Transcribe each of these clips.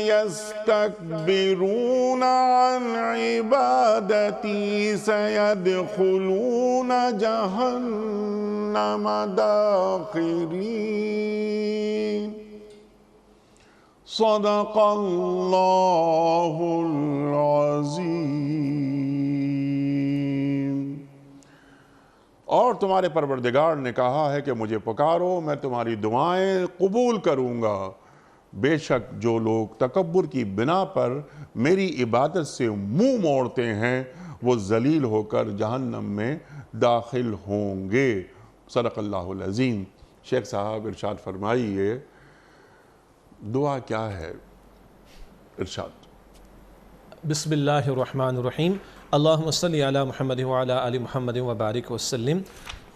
یستکبرون عن عبادتی سیدخلون جہنم داخرین صدق اللہ العظیم۔ اور تمہارے پروردگار نے کہا ہے کہ مجھے پکارو، میں تمہاری دعائیں قبول کروں گا۔ بے شک جو لوگ تکبر کی بنا پر میری عبادت سے منہ موڑتے ہیں وہ ذلیل ہو کر جہنم میں داخل ہوں گے۔ صدق اللہ العظیم۔ شیخ صاحب ارشاد فرمائیے دعا کیا ہے؟ ارشاد۔ بسم اللہ الرحمن الرحیم۔ اللہم صلی علی محمد وعلی آل محمد وبارک وسلم۔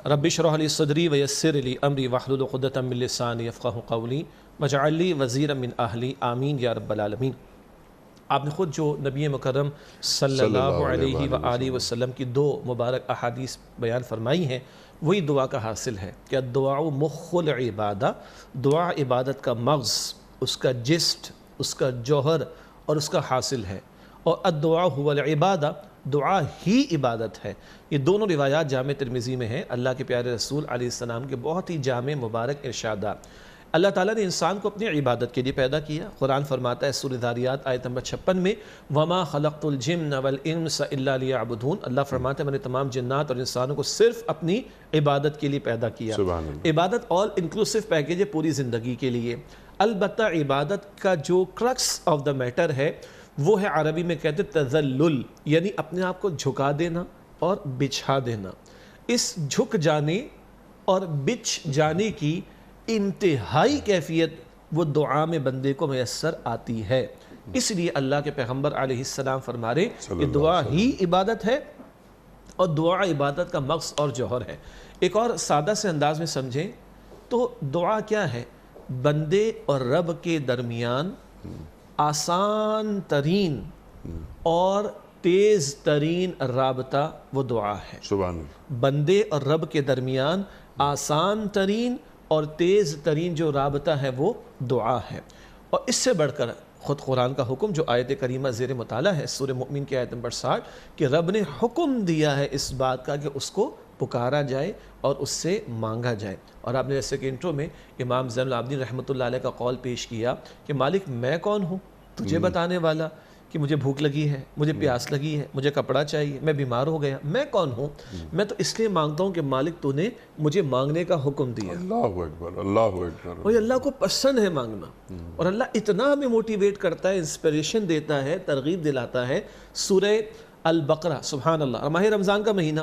رب اشرح لی صدری ویسر لی امری واحلل عقدۃ من لسانی یفقہوا قولی واجعل لی وزیرا من اہلی آمین یا رب العالمین۔ آپ نے خود جو نبی مکرم صلی اللہ علیہ وآلہ وسلم کی دو مبارک احادیث بیان فرمائی ہیں وہی دعا کا حاصل ہے کہ الدعاء مخ العبادہ، دعا عبادت کا مغز، اس کا جسٹ، اس کا جوہر اور اس کا حاصل ہے، اور الدعاء هو العبادہ، دعا ہی عبادت ہے۔ یہ دونوں روایات جامع ترمذی میں ہیں۔ اللہ کے پیارے رسول علیہ السلام کے بہت ہی جامع مبارک ارشادات۔ اللہ تعالیٰ نے انسان کو اپنی عبادت کے لیے پیدا کیا۔ قرآن فرماتا ہے سورہ ذاریات آیت نمبر 56 میں وَمَا خَلَقْتُ الْجِنَّ وَالْإِنسَ إِلَّا لِيَعْبُدُونَ، اللہ فرماتا ہے میں نے تمام جنات اور انسانوں کو صرف اپنی عبادت کے لیے پیدا کیا۔ سبحان اللہ۔ عبادت آل انکلوسیو پیکیج ہے پوری زندگی کے لیے۔ البتہ عبادت کا جو کرکس آف دا میٹر ہے وہ ہے عربی میں کہتے تذلل، یعنی اپنے آپ کو جھکا دینا اور بچھا دینا۔ اس جھک جانے اور بچھ جانے کی انتہائی کیفیت وہ دعا میں بندے کو میسر آتی ہے۔ اس لیے اللہ کے پیغمبر علیہ السلام فرما رہے کہ دعا ہی عبادت ہے اور دعا عبادت کا مغز اور جوہر ہے۔ ایک اور سادہ سے انداز میں سمجھیں تو دعا کیا ہے؟ بندے اور رب کے درمیان آسان ترین اور تیز ترین رابطہ وہ دعا ہے۔ سبحان اللہ۔ بندے اور رب کے درمیان آسان ترین اور تیز ترین جو رابطہ ہے وہ دعا ہے۔ اور اس سے بڑھ کر خود قرآن کا حکم جو آیت کریمہ زیر مطالعہ ہے سورہ مؤمن کی آیت نمبر 60 کہ رب نے حکم دیا ہے اس بات کا کہ اس کو پکارا جائے اور اس سے مانگا جائے۔ اور آپ نے جیسے کہ انٹرو میں امام زین العابدین رحمۃ اللہ علیہ کا قول پیش کیا کہ مالک میں کون ہوں تجھے بتانے والا کہ مجھے بھوک لگی ہے، مجھے پیاس لگی ہے، مجھے کپڑا چاہیے، میں بیمار ہو گیا، میں کون ہوں؟ میں تو اس لیے مانگتا ہوں کہ مالک تو نے مجھے مانگنے کا حکم دیا۔ اللہ اکبر، اللہ اکبر۔ اور اللہ کو پسند ہے مانگنا، اور اللہ اتنا ہمیں موٹیویٹ کرتا ہے، انسپریشن دیتا ہے، ترغیب دلاتا ہے۔ سورہ البقرہ، سبحان اللہ، اور ماہ رمضان کا مہینہ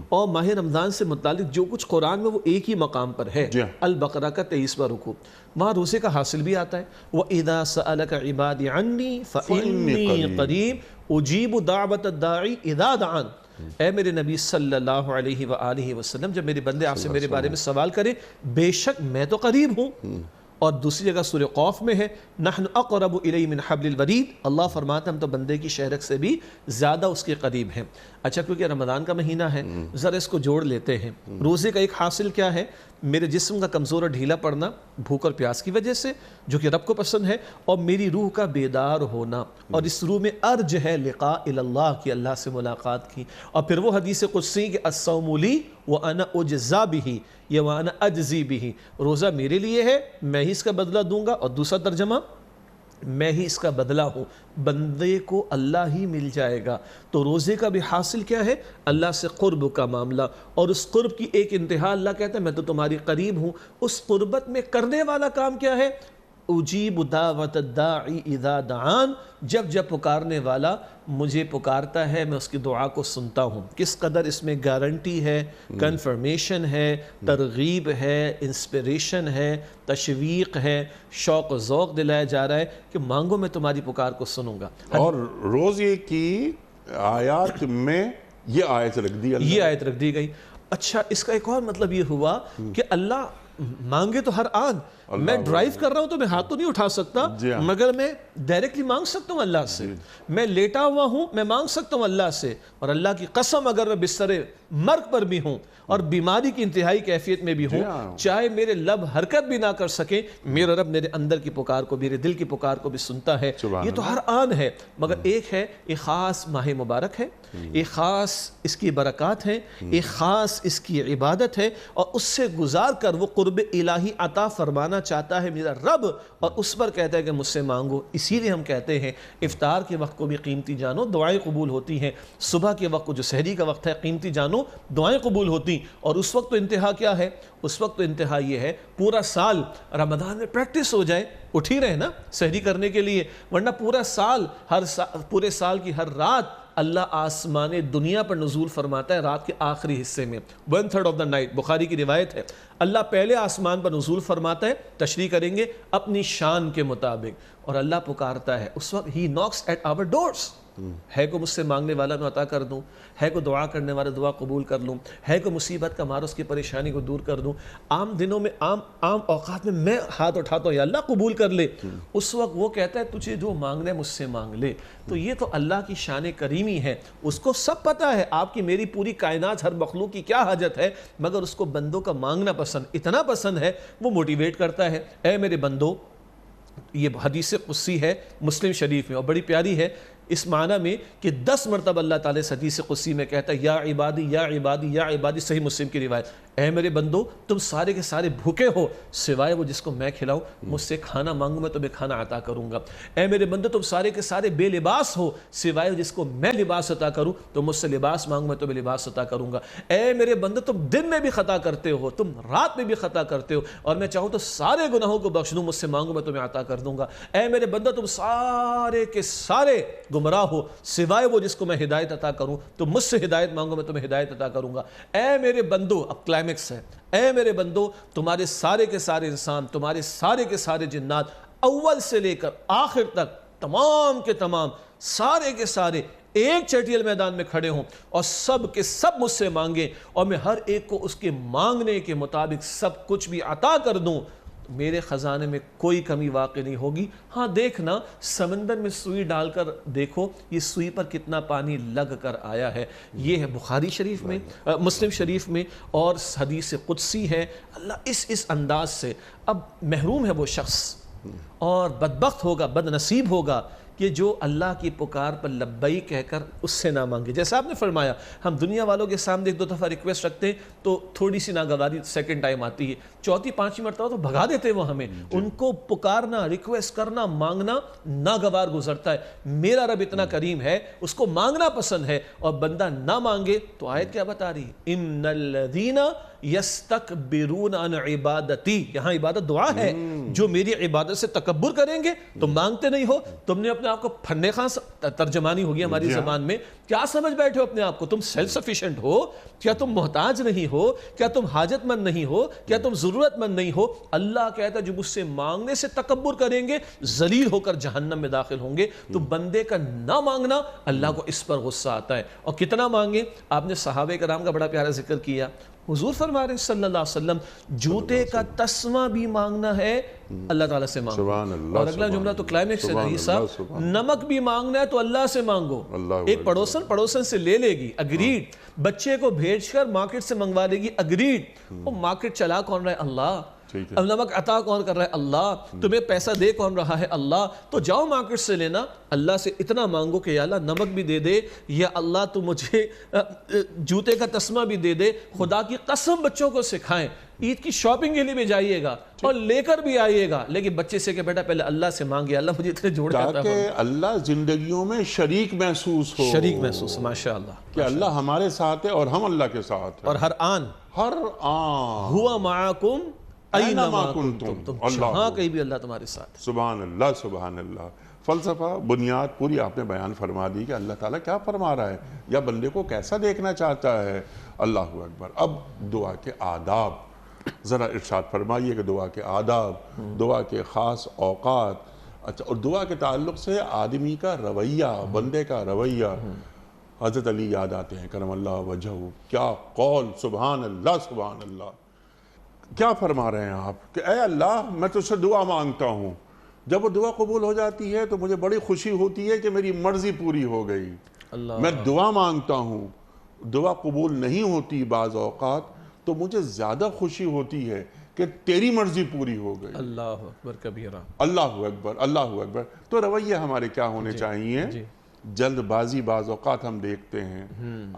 اور ماہ رمضان سے متعلق جو کچھ قرآن میں وہ ایک ہی مقام پر ہے۔ البقرہ کا 23واں رکوع، وہاں روزے کا حاصل بھی آتا ہے۔ وَإِذَا سَأَلَكَ عِبَادِي عَنِّي فَإِنِّي قَرِيبٌ أُجِيبُ دَعْوَةَ الدَّاعِ إِذَا دَعَانِ۔ اے میرے نبی صلی اللہ علیہ وآلہ وسلم، جب میرے بندے آپ سے میرے بارے میں سوال کریں بے شک میں تو قریب ہوں۔ اور دوسری جگہ سورہ قوف میں ہے نحن اقرب الیہ من حبل الورید، اللہ فرماتا ہے ہم تو بندے کی شہرک سے بھی زیادہ اس کے قریب ہیں۔ اچھا، کیونکہ رمضان کا مہینہ ہے ذرا اس کو جوڑ لیتے ہیں۔ روزے کا ایک حاصل کیا ہے؟ میرے جسم کا کمزور اور ڈھیلا پڑنا بھوک اور پیاس کی وجہ سے جو کہ رب کو پسند ہے، اور میری روح کا بیدار ہونا، اور اس روح میں ارج ہے لقاء اللہ کی، اللہ سے ملاقات کی۔ اور پھر وہ حدیث قدسی کہ الصوم لی وانا اجزا بہ یا وانا اجزی بہ، روزہ میرے لیے ہے میں ہی اس کا بدلہ دوں گا، اور دوسرا ترجمہ میں ہی اس کا بدلہ ہوں، بندے کو اللہ ہی مل جائے گا۔ تو روزے کا بھی حاصل کیا ہے؟ اللہ سے قرب کا معاملہ، اور اس قرب کی ایک انتہا اللہ کہتا ہے میں تو تمہاری قریب ہوں۔ اس قربت میں کرنے والا کام کیا ہے؟ اجیب دعوت الداعی اذا دعان، جب جب پکارنے والا مجھے پکارتا ہے میں اس کی دعا کو سنتا ہوں۔ کس قدر اس میں گارنٹی ہے، کنفرمیشن ہے، ترغیب ہے، انسپریشن ہے، تشویق ہے، شوق و ذوق دلایا جا رہا ہے کہ مانگو میں تمہاری پکار کو سنوں گا۔ اور روزے کی آیات میں یہ آیت رکھ دی، یہ آیت رکھ دی گئی۔ اچھا، اس کا ایک اور مطلب یہ ہوا کہ اللہ مانگے تو ہر آن. میں ڈرائیو کر رہا ہوں تو میں ہاتھ تو نہیں اٹھا سکتا, مگر میں ڈائریکٹلی مانگ سکتا ہوں اللہ سے. میں لیٹا ہوا ہوں, میں مانگ سکتا ہوں اللہ سے. اور اللہ کی قسم اگر میں بستر مرگ پر بھی ہوں اور بیماری کی انتہائی کیفیت میں بھی ہوں, چاہے میرے لب حرکت بھی نہ کر سکیں, میرا رب میرے اندر کی پکار کو, میرے دل کی پکار کو بھی سنتا ہے. یہ تو ہر آن ہے. مگر ایک ہے, ایک خاص ماہ مبارک ہے, ایک خاص اس کی برکات ہیں, ایک خاص اس کی عبادت ہے, اور اس سے گزار کر وہ قرب الہی عطا فرمانا چاہتا ہے میرا رب, اور اس پر کہتا ہے کہ مجھ سے مانگو. اسی لیے ہم کہتے ہیں افطار کے وقت کو بھی قیمتی جانو, دعائیں قبول ہوتی ہیں. صبح کے وقت کو جو سحری کا وقت ہے قیمتی جانو, دعائیں قبول ہوتی. اور اس وقت تو انتہا کیا ہے؟ اس وقت تو انتہا یہ ہے پورا سال رمضان میں پریکٹس ہو جائے, اٹھ ہی رہے نا سحری کرنے کے لیے, ورنہ پورا سال پورے سال کی ہر رات اللہ آسمان دنیا پر نزول فرماتا ہے رات کے آخری حصے میں, 1/3 آف دا نائٹ. بخاری کی روایت ہے, اللہ پہلے آسمان پر نزول فرماتا ہے, تشریح کریں گے اپنی شان کے مطابق, اور اللہ پکارتا ہے اس وقت, ہی ناکس ایٹ آور ڈورز. ہے کو مجھ سے مانگنے والا میں عطا کر دوں, ہے کو دعا کرنے والا دعا قبول کر لوں, ہے کو مصیبت کا مارا اس کی پریشانی کو دور کر دوں. عام دنوں میں, عام اوقات میں ہاتھ اٹھاتا ہوں یا اللہ قبول کر لے, اس وقت وہ کہتا ہے تجھے جو مانگنا ہے مجھ سے مانگ لے. تو یہ تو اللہ کی شان کریمی ہے, اس کو سب پتہ ہے آپ کی میری پوری کائنات ہر مخلوق کی کیا حاجت ہے, مگر اس کو بندوں کا مانگنا پسند, اتنا پسند ہے وہ موٹیویٹ کرتا ہے. اے میرے بندو, یہ حدیث قدسی ہے مسلم شریف میں, اور بڑی پیاری ہے اس معنی میں کہ 10 مرتبہ اللہ تعالیٰ اس حدیث قدسی میں کہتا ہے یا عبادی یا عبادی یا عبادی. صحیح مسلم کی روایت, اے میرے بندو تم سارے کے سارے بھوکے ہو سوائے وہ جس کو میں کھلاؤں, مجھ سے کھانا مانگوں میں تمہیں کھانا عطا کروں گا. اے میرے بندو تم سارے کے سارے بے لباس ہو سوائے جس کو میں لباس عطا کروں, تو مجھ سے لباس مانگوں میں تمہیں لباس عطا کروں گا. اے میرے بندو تم دن میں بھی خطا کرتے ہو, تم رات میں بھی خطا کرتے ہو, اور میں چاہوں تو سارے گناہوں کو بخش دوں, مجھ سے مانگوں میں تمہیں عطا کر دوں گا. اے میرے بندو تم سارے کے سارے گمراہ ہو سوائے وہ جس کو میں ہدایت عطا کروں, تو مجھ سے ہدایت مانگو میں تمہیں ہدایت عطا کروں گا. اے میرے بندو, اب کلائمیکس ہے, اے میرے بندو تمہارے سارے کے سارے انسان, تمہارے سارے کے سارے جنات, اول سے لے کر آخر تک تمام کے تمام سارے کے سارے ایک چٹیل میدان میں کھڑے ہوں, اور سب کے سب مجھ سے مانگیں, اور میں ہر ایک کو اس کے مانگنے کے مطابق سب کچھ بھی عطا کر دوں, میرے خزانے میں کوئی کمی واقع نہیں ہوگی. ہاں دیکھنا, سمندر میں سوئی ڈال کر دیکھو یہ سوئی پر کتنا پانی لگ کر آیا ہے. یہ ہے بخاری شریف میں, مسلم شریف میں, اور حدیث قدسی ہے. اللہ اس انداز سے, اب محروم ہے وہ شخص, اور بدبخت ہوگا, بد نصیب ہوگا کہ جو اللہ کی پکار پر لبیک کہہ کر اس سے نہ مانگے. جیسا آپ نے فرمایا, ہم دنیا والوں کے سامنے 1-2 دفعہ ریکویسٹ رکھتے ہیں تو تھوڑی سی ناگواری سیکنڈ ٹائم آتی ہے, 4تھی 5ویں مرتبہ تو بھگا دیتے وہ ہمیں. ان کو پکارنا, ریکویسٹ کرنا, مانگنا ناگوار گزرتا ہے. میرا رب اتنا کریم ہے, اس کو مانگنا پسند ہے, اور بندہ نہ مانگے تو آیت کیا بتا رہی ہے, ان الذین یستکبرون عن عبادتی. یہاں عبادت دعا ہے, جو میری عبادت سے تکبر کریں گے. تم مانگتے نہیں ہو, تم نے اپنے آپ کو پھنے خان, ترجمانی ہوگی ہماری زبان میں, کیا سمجھ بیٹھے ہو اپنے آپ کو؟ تم سیلف سفیشینٹ ہو کیا؟ تم محتاج نہیں ہو کیا؟ تم حاجت مند نہیں ہو کیا؟ تم ضرورت مند نہیں ہو؟ اللہ کہتا ہے جو مجھ سے مانگنے سے تکبر کریں گے ذلیل ہو کر جہنم میں داخل ہوں گے. تو بندے کا نہ مانگنا اللہ کو اس پر غصہ آتا ہے. اور کتنا مانگے؟ آپ نے صحابہ کرام کا بڑا پیارا ذکر کیا. حضور فرما رہے ہیں صلی اللہ علیہ وسلم, جوتے کا تسمہ بھی مانگنا ہے اللہ تعالیٰ سے مانگو. اور اگلا جملہ تو کلائمیکس ہے نہیں صاحب, نمک بھی مانگنا ہے تو اللہ سے مانگو. ایک پڑوسن سے لے لے گی, اگریڈ. بچے کو بھیج کر مارکیٹ سے منگوا لے گی, اگریڈ. وہ مارکیٹ چلا کون رہا ہے؟ اللہ. اب نمک عطا کون کر رہا ہے؟ اللہ. تمہیں پیسہ دے کون رہا ہے؟ اللہ. تو جاؤ مارکیٹ سے لینا, اللہ سے اتنا مانگو کہ یا اللہ نمک بھی دے دے, یا اللہ تو مجھے جوتے کا تسمہ بھی دے دے. خدا کی قسم بچوں کو سکھائیں, عید کی شاپنگ کے لیے بھی جائیے گا اور لے کر بھی آئیے گا, لیکن بچے سے کہ بیٹا پہلے اللہ سے مانگے, اللہ مجھے اتنے جوڑ دیتا ہے, تاکہ اللہ زندگیوں میں شریک محسوس ہو. شریک محسوس, ماشاءاللہ, کہ اللہ ہمارے ساتھ ہے اور ہم اللہ کے ساتھ ہیں. اور ہر آن ہوا معاکم اینما کنتم, تم جہاں کہیں بھی اللہ تمہارے ساتھ. سبحان اللہ, سبحان اللہ. فلسفہ بنیاد پوری آپ نے بیان فرما دی کہ اللہ تعالیٰ کیا فرما رہا ہے یا بندے کو کیسا دیکھنا چاہتا ہے. اللہ اکبر. اب دعا کے آداب ذرا ارشاد فرمائیے کہ دعا کے آداب, دعا کے خاص اوقات. اچھا, اور دعا کے تعلق سے آدمی کا رویہ, بندے کا رویہ. حضرت علی یاد آتے ہیں کرم اللہ وجہہ, کیا قول, سبحان اللہ, سبحان اللہ. کیا فرما رہے ہیں آپ کہ اے اللہ میں تجھ سے دعا مانگتا ہوں، جب وہ دعا قبول ہو جاتی ہے تو مجھے بڑی خوشی ہوتی ہے کہ میری مرضی پوری ہو گئی۔ میں دعا مانگتا ہوں، دعا قبول نہیں ہوتی بعض اوقات تو مجھے زیادہ خوشی ہوتی ہے کہ تیری مرضی پوری ہو گئی۔ اللہ اکبر کبیرہ، اللہ اکبر، اللہ اکبر۔ تو رویے ہمارے کیا ہونے چاہیے؟ جلد بازی بعض اوقات ہم دیکھتے ہیں،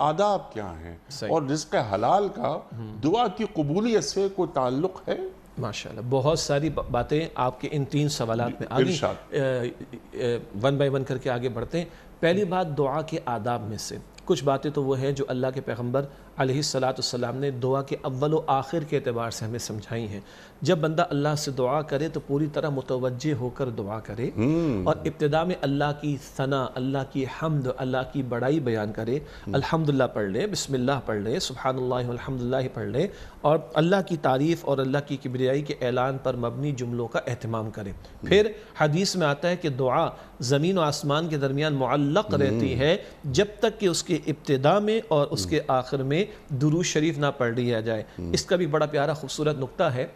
آداب کیا ہیں؟ اور رزق حلال کا دعا کی قبولیت سے کوئی تعلق ہے؟ ماشاءاللہ بہت ساری باتیں آپ کے ان 3 سوالات میں آگے ون بائی ون کر کے آگے بڑھتے ہیں۔ پہلی بات دعا کے آداب میں سے کچھ باتیں تو وہ ہیں جو اللہ کے پیغمبر علیہ السلام نے دعا کے اول و آخر کے اعتبار سے ہمیں سمجھائی ہیں۔ جب بندہ اللہ سے دعا کرے تو پوری طرح متوجہ ہو کر دعا کرے اور ابتدا میں اللہ کی ثنا، اللہ کی حمد، اللہ کی بڑائی بیان کرے، الحمدللہ پڑھ لے، بسم اللہ پڑھ لے، سبحان اللہ والحمدللہ پڑھ لے، اور اللہ کی تعریف اور اللہ کی کبریائی کے اعلان پر مبنی جملوں کا اہتمام کرے۔ پھر حدیث میں آتا ہے کہ دعا زمین و آسمان کے درمیان معلق رہتی ہے جب تک کہ اس کے ابتدا میں اور اس کے آخر میں درود شریف نہ پڑھ لیا جائے۔ اس کا بھی بڑا پیارا خوبصورت نقطہ ہے،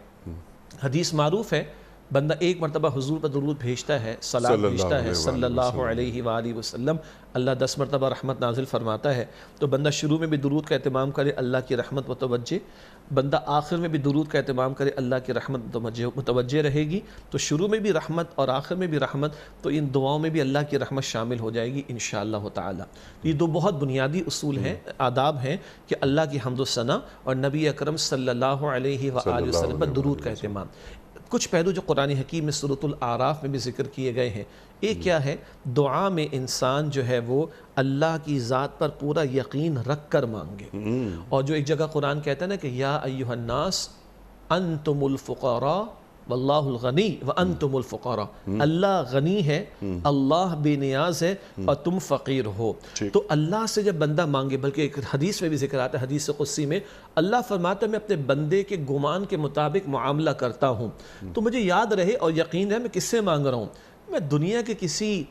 حدیث معروف ہے، بندہ ایک مرتبہ حضور پر درود بھیجتا ہے، صلاۃ بھیجتا ہے صلی اللہ علیہ وآلہ وسلم، اللہ 10 مرتبہ رحمت نازل فرماتا ہے۔ تو بندہ شروع میں بھی درود کا اہتمام کرے، اللہ کی رحمت متوجہ، بندہ آخر میں بھی درود کا اہتمام کرے، اللہ کی رحمت متوجہ رہے گی۔ تو شروع میں بھی رحمت اور آخر میں بھی رحمت، تو ان دعاؤں میں بھی اللہ کی رحمت شامل ہو جائے گی انشاءاللہ تعالی۔ یہ 2 بہت بنیادی اصول ہیں، آداب ہیں کہ اللہ کی حمد و ثنا اور نبی اکرم صلی اللہ علیہ وآلہ وسلم پر درود کا اہتمام۔ کچھ پہلو جو قرآن حکیم میں سورۃ الاعراف میں بھی ذکر کیے گئے ہیں، ایک کیا ہے؟ دعا میں انسان جو ہے وہ اللہ کی ذات پر پورا یقین رکھ کر مانگے، اور جو ایک جگہ قرآن کہتا ہے نا کہ یا ایھا الناس انتم الفقراء واللہ الغنی وانتم الفقراء، اللہ غنی ہے، اللہ بے نیاز ہے اور تم فقیر ہو۔ تو اللہ سے جب بندہ مانگے، بلکہ ایک حدیث میں بھی ذکر آتا ہے، حدیث قدسی میں اللہ فرماتا ہے میں اپنے بندے کے گمان کے مطابق معاملہ کرتا ہوں، تو مجھے یاد رہے اور یقین ہے میں کس سے مانگ رہا ہوں، میں دنیا کے کسی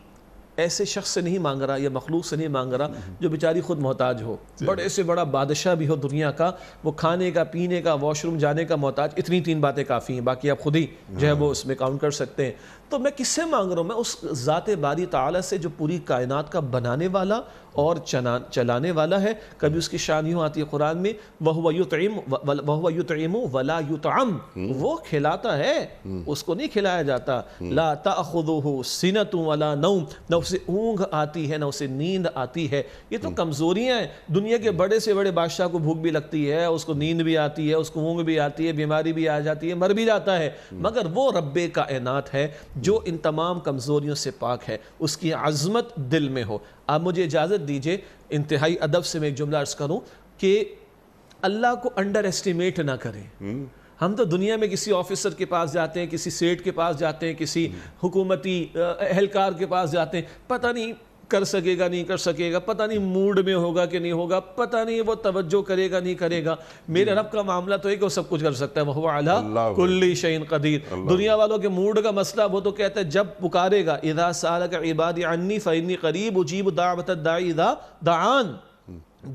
ایسے شخص سے نہیں مانگ رہا یا مخلوق سے نہیں مانگ رہا جو بیچاری خود محتاج ہو، بڑے سے بڑا بادشاہ بھی ہو دنیا کا، وہ کھانے کا، پینے کا، واش روم جانے کا محتاج، اتنی 3 باتیں کافی ہیں، باقی آپ خود ہی جو ہے وہ اس میں کاؤنٹ کر سکتے ہیں۔ تو میں کس سے مانگ رہا ہوں؟ میں اس ذات باری تعالیٰ سے جو پوری کائنات کا بنانے والا اور چلانے والا ہے۔ کبھی اس کی شان یوں آتی ہے قرآن میں وَهُوَ يُطْعِمُ وَلَا يُطْعَمُ، وہ کھلاتا ہے، اس کو نہیں کھلایا جاتا۔ لَا تَأْخُذُهُ سِنَةٌ وَلَا نَوْمٌ، نہ اسے اونگ آتی ہے نہ اسے نیند آتی ہے۔ یہ تو کمزوریاں ہیں، دنیا کے بڑے سے بڑے بادشاہ کو بھوک بھی لگتی ہے، اس کو نیند بھی آتی ہے، اس کو اونگ بھی آتی ہے، بیماری بھی آ جاتی ہے، مر بھی جاتا ہے، مگر وہ رب کائنات ہے جو ان تمام کمزوریوں سے پاک ہے، اس کی عظمت دل میں ہو۔ آپ مجھے اجازت دیجئے انتہائی ادب سے میں ایک جملہ عرض کروں کہ اللہ کو انڈر ایسٹیمیٹ نہ کریں۔ ہم تو دنیا میں کسی آفیسر کے پاس جاتے ہیں، کسی سیٹ کے پاس جاتے ہیں، کسی حکومتی اہلکار کے پاس جاتے ہیں، پتہ نہیں کر سکے گا نہیں کر سکے گا، پتہ نہیں موڈ میں ہوگا کہ نہیں ہوگا، پتہ نہیں وہ توجہ کرے گا نہیں کرے گا۔ میرے رب کا معاملہ تو ہے کہ وہ سب کچھ کر سکتا ہے، وَهُوَ عَلَىٰ كُلِّ شَيْءٍ قَدِيرٌ۔ دنیا والوں کے موڈ کا مسئلہ وہ تو کہتا ہے جب پکارے گا اِذَا سَأَلَكَ عِبَادِي عَنِّي فَإِنِّي قَرِيبٌ أُجِيبُ دَعْوَةَ الدَّاعِ إِذَا دَعَانِ،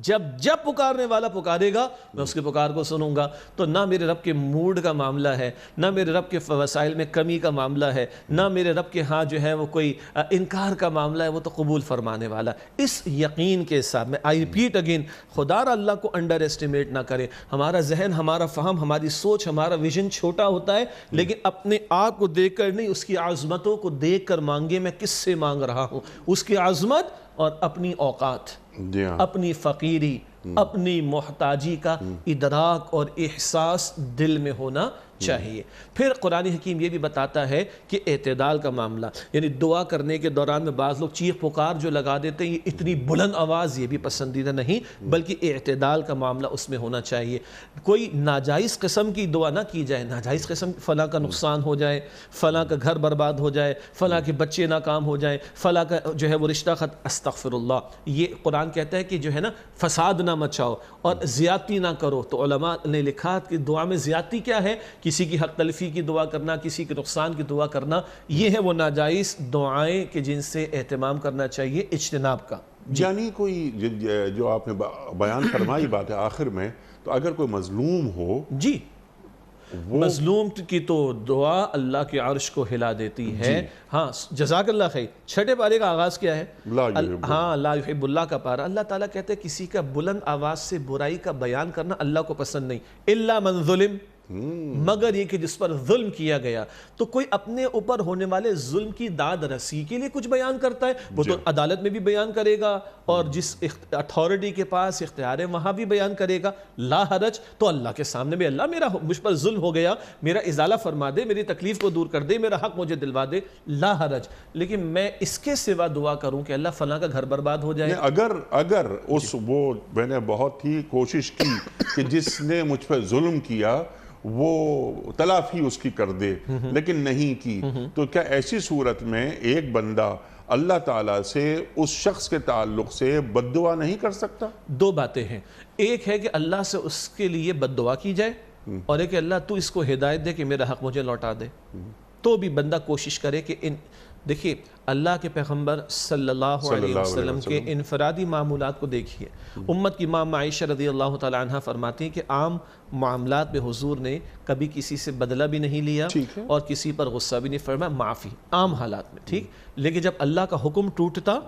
جب پکارنے والا پکارے گا میں اس کے پکار کو سنوں گا۔ تو نہ میرے رب کے موڈ کا معاملہ ہے، نہ میرے رب کے وسائل میں کمی کا معاملہ ہے، نہ میرے رب کے ہاں جو ہے وہ کوئی انکار کا معاملہ ہے، وہ تو قبول فرمانے والا۔ اس یقین کے ساتھ میں آئی ریپیٹ اگین، خدا را اللہ کو انڈر ایسٹیمیٹ نہ کرے۔ ہمارا ذہن، ہمارا فہم، ہماری سوچ، ہمارا ویژن چھوٹا ہوتا ہے، لیکن اپنے آپ کو دیکھ کر نہیں، اس کی عظمتوں کو دیکھ کر مانگے میں کس سے مانگ رہا ہوں، اس کی عظمت اور اپنی اوقات، اپنی فقیری، اپنی محتاجی کا ادراک اور احساس دل میں ہونا چاہیے۔ پھر قرآن حکیم یہ بھی بتاتا ہے کہ اعتدال کا معاملہ، یعنی دعا کرنے کے دوران میں بعض لوگ چیخ پکار جو لگا دیتے ہیں، یہ اتنی بلند آواز یہ بھی پسندیدہ نہیں، بلکہ اعتدال کا معاملہ اس میں ہونا چاہیے۔ کوئی ناجائز قسم کی دعا نہ کی جائے، ناجائز قسم فلاں کا نقصان ہو جائے، فلاں کا گھر برباد ہو جائے، فلاں کے بچے ناکام ہو جائیں، فلاں کا جو ہے وہ رشتہ استغفر اللہ۔ یہ قرآن کہتا ہے کہ جو ہے نا فساد نہ مچاؤ اور زیادتی نہ کرو۔ تو علماء نے لکھا کہ دعا میں زیادتی کیا ہے؟ کسی کی حق تلفی کی دعا کرنا، کسی کے نقصان کی دعا کرنا، یہ ہے وہ ناجائز دعائیں کہ جن سے اہتمام کرنا چاہیے، اجتناب کا۔ یعنی کوئی جو آپ نے بیان فرمائی بات ہے آخر میں، تو اگر کوئی مظلوم ہو جی مظلوم کی تو دعا اللہ کے عرش کو ہلا دیتی ہے. ہاں جزاک اللہ خیر. چھٹے پارے کا آغاز کیا ہے؟ ہاں لا یحب اللہ کا پارا. اللہ تعالیٰ کہتے ہیں کسی کا بلند آواز سے برائی کا بیان کرنا اللہ کو پسند نہیں. الا من ظلم، مگر یہ کہ جس پر ظلم کیا گیا. تو کوئی اپنے اوپر ہونے والے ظلم کی داد رسی کے لیے کچھ بیان کرتا ہے وہ تو عدالت میں بھی بیان کرے گا، اور جس اتھارٹی کے پاس اختیار ہے وہاں بھی بیان کرے گا. لا حرج. تو اللہ کے سامنے بھی اللہ میرا مجھ پر ظلم ہو گیا، میرا ازالہ فرما دے، میری تکلیف کو دور کر دے، میرا حق مجھے دلوا دے، لا حرج. لیکن میں اس کے سوا دعا کروں کہ اللہ فلاں کا گھر برباد ہو جائے. اگر اس وہ میں نے بہت ہی کوشش کی کہ جس نے مجھ پر ظلم کیا وہ تلافی اس کی کر دے، لیکن نہیں کی، تو کیا ایسی صورت میں ایک بندہ اللہ تعالیٰ سے اس شخص کے تعلق سے بد دعا نہیں کر سکتا؟ دو باتیں ہیں. ایک ہے کہ اللہ سے اس کے لیے بد دعا کی جائے، اور ایک کہ اللہ تو اس کو ہدایت دے کہ میرا حق مجھے لوٹا دے. تو بھی بندہ کوشش کرے کہ دیکھیے اللہ کے پیغمبر صلی اللہ علیہ وسلم کے انفرادی معاملات کو دیکھیے. امت کی ماں عائشہ رضی اللہ تعالی عنہ فرماتی ہیں کہ عام معاملات میں حضور نے کبھی کسی سے بدلہ بھی نہیں لیا اور کسی پر غصہ بھی نہیں فرمایا، معافی عام حالات میں. ٹھیک. لیکن جب اللہ کا حکم ٹوٹتا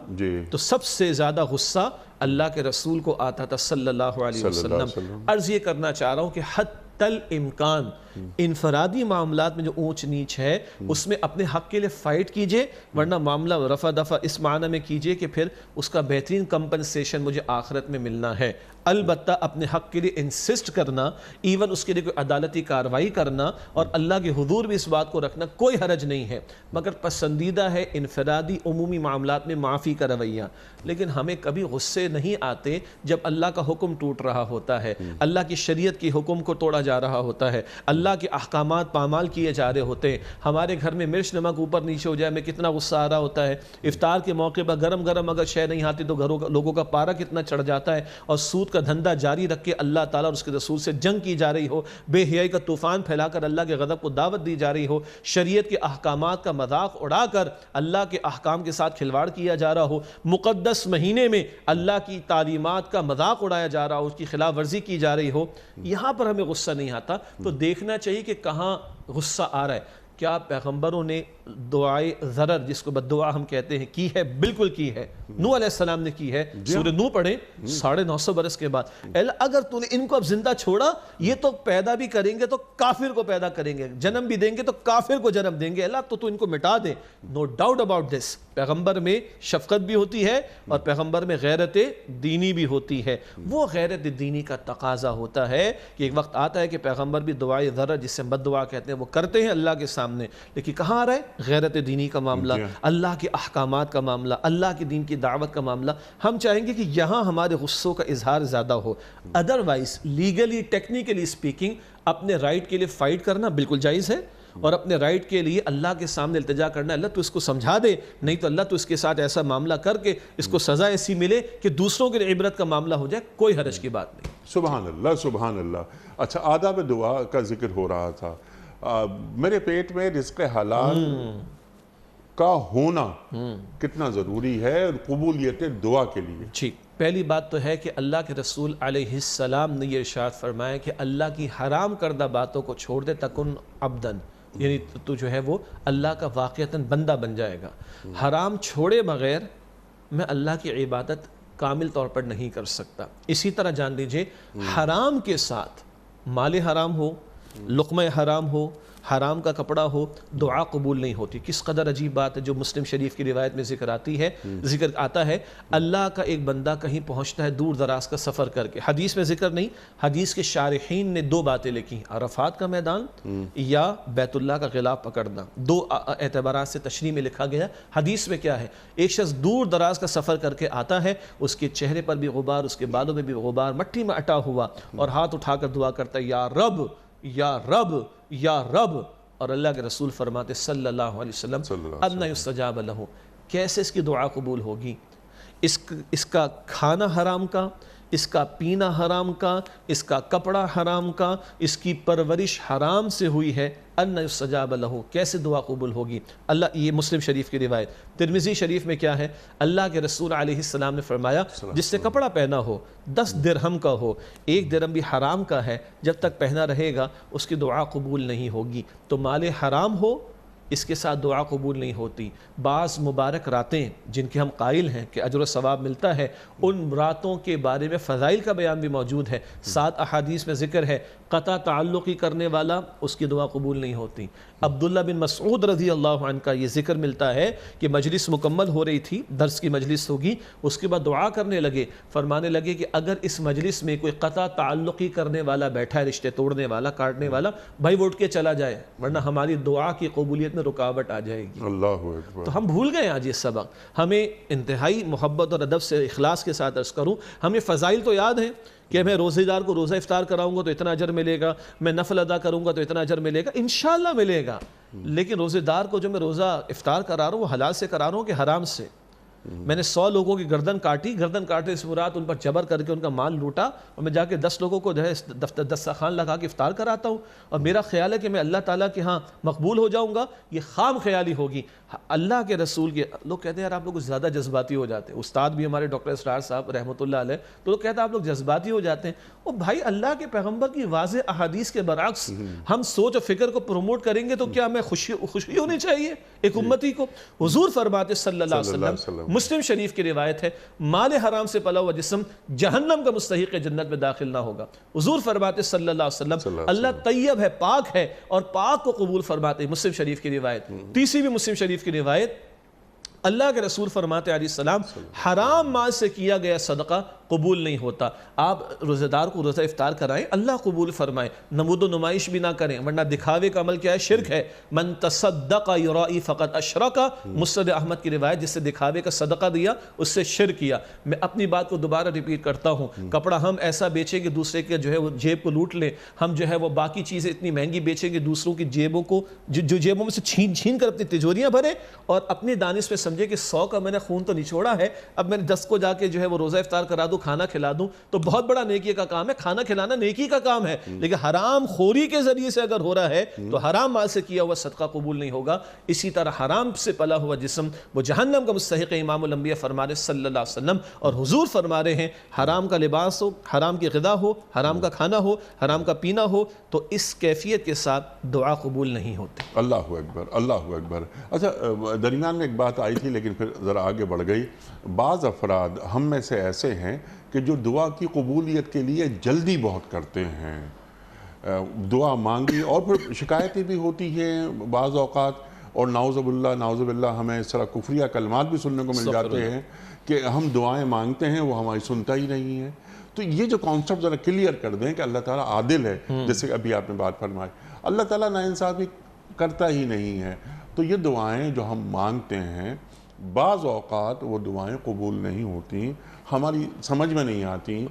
تو سب سے زیادہ غصہ اللہ کے رسول کو آتا تھا صلی اللہ علیہ وسلم. عرض یہ کرنا چاہ رہا ہوں کہ حتی الامکان انفرادی معاملات میں جو اونچ نیچ ہے اس میں اپنے حق کے لیے فائٹ کیجئے، ورنہ معاملہ رفع دفع اس معنی میں کیجئے کہ پھر اس کا بہترین کمپنسیشن مجھے آخرت میں ملنا ہے. البتہ اپنے حق کے لیے انسسٹ کرنا، ایون اس کے لیے کوئی عدالتی کارروائی کرنا اور اللہ کے حضور بھی اس بات کو رکھنا کوئی حرج نہیں ہے، مگر پسندیدہ ہے انفرادی عمومی معاملات میں معافی کا رویہ. لیکن ہمیں کبھی غصے نہیں آتے جب اللہ کا حکم ٹوٹ رہا ہوتا ہے، اللہ کی شریعت کی حکم کو توڑا جا رہا ہوتا ہے، اللہ کے احکامات پامال کیے جا رہے ہوتے ہیں. ہمارے گھر میں مرچ نمک اوپر نیچے ہو جائے میں کتنا غصہ آ رہا ہوتا ہے. افطار کے موقع پر گرم گرم اگر شے نہیں آتی تو لوگوں کا پارا کتنا چڑھ جاتا ہے. اور سود کا دھندا جاری رکھ کے اللہ تعالیٰ اور اس کے رسول سے جنگ کی جا رہی ہو، بے حیائی کا طوفان پھیلا کر اللہ کے غضب کو دعوت دی جا رہی ہو، شریعت کے احکامات کا مذاق اڑا کر اللہ کے احکام کے ساتھ کھلواڑ کیا جا رہا ہو، مقدس مہینے میں اللہ کی تعلیمات کا مذاق اڑایا جا رہا ہو، اس کی خلاف ورزی کی جا رہی ہو، یہاں پر ہمیں غصہ نہیں آتا. تو دیکھنا چاہیے کہ کہاں غصہ آ رہا ہے. کیا پیغمبروں نے دعائے ضرر جس کو بد دعا ہم کہتے ہیں کی ہے؟ بالکل کی ہے. نوح علیہ السلام نے کی ہے. سورہ نوح پڑھیں 950 برس کے بعد. اگر تو نے ان کو اب زندہ چھوڑا یہ تو پیدا بھی کریں گے تو کافر کو پیدا کریں گے، جنم بھی دیں گے تو کافر کو جنم دیں گے. اللہ تو ان کو مٹا دے. No doubt about this. پیغمبر میں شفقت بھی ہوتی ہے اور پیغمبر میں غیرت دینی بھی ہوتی ہے. وہ غیرت دینی کا تقاضا ہوتا ہے کہ ایک وقت آتا ہے کہ پیغمبر بھی دعائے ضرر جس سے بد دعا کہتے ہیں وہ کرتے ہیں اللہ کے سامنے. لیکن کہاں آ رہا ہے؟ غیرت دینی کا معاملہ، اللہ کے احکامات کا معاملہ، اللہ کے دین کی دعوت کا معاملہ. ہم چاہیں گے کہ یہاں ہمارے غصوں کا اظہار زیادہ ہو. ادروائز لیگلی ٹیکنیکلی اسپیکنگ اپنے رائٹ کے لیے فائٹ کرنا بالکل جائز ہے، اور اپنے رائٹ کے لیے اللہ کے سامنے التجا کرنا اللہ تو اس کو سمجھا دے، نہیں تو اللہ تو اس کے ساتھ ایسا معاملہ کر کے اس کو سزا ایسی ملے کہ دوسروں کے لیے عبرت کا معاملہ ہو جائے. کوئی حرج کی بات نہیں. سبحان اللہ سبحان اللہ. اچھا آداب دعا کا ذکر ہو رہا تھا. میرے پیٹ میں رزق حلال کا ہونا کتنا ضروری ہے قبولیت دعا کے لیے؟ ٹھیک. پہلی بات تو ہے کہ اللہ کے رسول علیہ السلام نے یہ ارشاد فرمایا کہ اللہ کی حرام کردہ باتوں کو چھوڑ دے تکن عبدن، یعنی تو جو ہے وہ اللہ کا واقعتاً بندہ بن جائے گا. حرام چھوڑے بغیر میں اللہ کی عبادت کامل طور پر نہیں کر سکتا. اسی طرح جان لیجئے حرام کے ساتھ مال حرام ہو، لقمہ حرام ہو، حرام کا کپڑا ہو، دعا قبول نہیں ہوتی. کس قدر عجیب بات ہے جو مسلم شریف کی روایت میں ذکر آتا ہے. اللہ کا ایک بندہ کہیں پہنچتا ہے دور دراز کا سفر کر کے، حدیث میں ذکر نہیں، حدیث کے شارحین نے دو باتیں لکھی، عرفات کا میدان یا بیت اللہ کا غلاف پکڑنا. دو اعتبارات سے تشریح میں لکھا گیا. حدیث میں کیا ہے؟ ایک شخص دور دراز کا سفر کر کے آتا ہے، اس کے چہرے پر بھی غبار، اس کے بالوں میں بھی غبار، مٹی میں اٹا ہوا، اور ہاتھ اٹھا کر دعا کرتا ہے یا رب یا رب یا رب. اور اللہ کے رسول فرماتے صلی اللہ علیہ وسلم اَنَّ يُسْتَجَابَ لَهُ، کیسے اس کی دعا قبول ہوگی؟ اس کا کھانا حرام کا، اس کا پینا حرام کا، اس کا کپڑا حرام کا، اس کی پرورش حرام سے ہوئی ہے، ان یستجاب لہ، کیسے دعا قبول ہوگی؟ اللہ، یہ مسلم شریف کی روایت۔ ترمذی شریف میں کیا ہے؟ اللہ کے رسول علیہ السلام نے فرمایا جس سے کپڑا پہنا ہو 10 درہم کا ہو، 1 درہم بھی حرام کا ہے، جب تک پہنا رہے گا اس کی دعا قبول نہیں ہوگی۔ تو مال حرام ہو، اس کے ساتھ دعا قبول نہیں ہوتی۔ بعض مبارک راتیں جن کے ہم قائل ہیں کہ اجر و ثواب ملتا ہے، ان راتوں کے بارے میں فضائل کا بیان بھی موجود ہے۔ 7 احادیث میں ذکر ہے، قطع تعلقی کرنے والا اس کی دعا قبول نہیں ہوتی۔ عبداللہ بن مسعود رضی اللہ عنہ کا یہ ذکر ملتا ہے کہ مجلس مکمل ہو رہی تھی، درس کی مجلس ہوگی، اس کے بعد دعا کرنے لگے، فرمانے لگے کہ اگر اس مجلس میں کوئی قطع تعلقی کرنے والا بیٹھا ہے، رشتے توڑنے والا، کاٹنے والا، بھائی وہ اٹھ کے چلا جائے، ورنہ ہماری دعا کی قبولیت میں رکاوٹ آ جائے گی۔ اللہ اکبر۔ تو ہم بھول گئے آج یہ سبق۔ ہمیں انتہائی محبت اور ادب سے، اخلاص کے ساتھ عرض کروں، ہمیں فضائل تو یاد ہیں کہ میں روزے دار کو روزہ افطار کراؤں گا تو اتنا اجر ملے گا، میں نفل ادا کروں گا تو اتنا اجر ملے گا، انشاءاللہ ملے گا۔ لیکن روزے دار کو جو میں روزہ افطار کرا رہا ہوں وہ حلال سے کرا رہا ہوں کہ حرام سے؟ میں نے 100 لوگوں کی گردن کاٹی، گردن کاٹنے سے مراد ان پر جبر کر کے ان کا مال لوٹا، اور میں جا کے 10 لوگوں کو جو ہے دسترخوان لگا کے افطار کراتا ہوں، اور میرا خیال ہے کہ میں اللہ تعالیٰ کے ہاں مقبول ہو جاؤں گا، یہ خام خیالی ہوگی۔ اللہ کے رسول کے لوگ کہتے ہیں یار آپ لوگ زیادہ جذباتی ہو جاتے ہیں، استاد بھی ہمارے ڈاکٹر اسرار صاحب رحمۃ اللہ علیہ، تو لوگ کہتے ہیں آپ لوگ جذباتی ہو جاتے ہیں۔ اور بھائی اللہ کے پیغمبر کی واضح احادیث کے برعکس ہم سوچ و فکر کو پروموٹ کریں گے تو کیا ہمیں خوشی ہونی چاہیے ایک امتی کو؟ حضور فرماتے صلی اللہ علیہ وسلم، مسلم شریف کی روایت ہے، مال حرام سے پلا ہوا جسم جہنم کا مستحق جنت میں داخل نہ ہوگا۔ حضور فرماتے صلی اللہ علیہ وسلم اللہ طیب ہے، پاک ہے، اور پاک کو قبول فرماتے ہیں۔ مسلم شریف کی روایت، تیسری بھی مسلم شریف کی روایت، اللہ کے رسول فرماتے علیہ السلام حرام مال سے کیا گیا صدقہ قبول نہیں ہوتا۔ آپ روزہ دار کو روزہ افطار کرائیں، اللہ قبول فرمائے، نمود و نمائش بھی نہ کریں، ورنہ دکھاوے کا عمل کیا ہے؟ شرک ہے۔ من تصدق یرائی فقط اشرک، مسند احمد کی روایت، جس سے دکھاوے کا صدقہ دیا اس سے شرک کیا۔ میں اپنی بات کو دوبارہ ریپیٹ کرتا ہوں، کپڑا ہم ایسا بیچیں کہ دوسرے کے جو ہے وہ جیب کو لوٹ لیں، ہم جو ہے وہ باقی چیزیں اتنی مہنگی بیچیں کہ دوسروں کی جیبوں کو جو جیبوں میں سے چھین کر اپنی تجوریاں بھریں، اور اپنی دانش میں سمجھے کہ 100 کا میں نے خون تو نچوڑا ہے، اب میں نے 10 کو جا کے جو ہے وہ روزہ افطار کرا دوں، کھانا کھلا دوں، تو بہت بڑا نیکی کا کام ہے۔ کھانا کھلانا نیکی کا کام ہے، لیکن حرام خوری کے ذریعے سے اگر ہو رہا ہے تو حرام مال سے کیا ہوا صدقہ قبول نہیں ہوگا۔ اسی طرح حرام سے پلا ہوا جسم وہ جہنم کا مستحق ہے۔ امام الانبیاء فرما رہے صلی اللہ علیہ وسلم، اور حضور فرما رہے ہیں حرام کا لباس ہو، حرام کی غذا ہو، حرام کا کھانا ہو، حرام کا پینا ہو، تو اس کیفیت کے ساتھ دعا قبول نہیں ہوتی۔ اللہ اکبر، اللہ اکبر۔ اچھا، درمیان میں ایک بات آئی تھی لیکن پھر ذرا آگے بڑھ گئی۔ بعض افراد ہم میں سے ایسے ہیں کہ جو دعا کی قبولیت کے لیے جلدی بہت کرتے ہیں، دعا مانگی اور پھر شکایتیں بھی ہوتی ہیں بعض اوقات، اور نعوذ باللہ ہمیں اس طرح کفریہ کلمات بھی سننے کو مل جاتے ہیں کہ ہم دعائیں مانگتے ہیں وہ ہماری سنتا ہی نہیں ہے۔ تو یہ جو کانسیپٹ ذرا کلیئر کر دیں کہ اللہ تعالیٰ عادل ہے، جیسے ابھی آپ نے بات فرمائی، اللہ تعالیٰ ناانصافی کرتا ہی نہیں ہے۔ تو یہ دعائیں جو ہم مانگتے ہیں بعض اوقات وہ دعائیں قبول نہیں ہوتی، ہماری سمجھ میں نہیں آتی،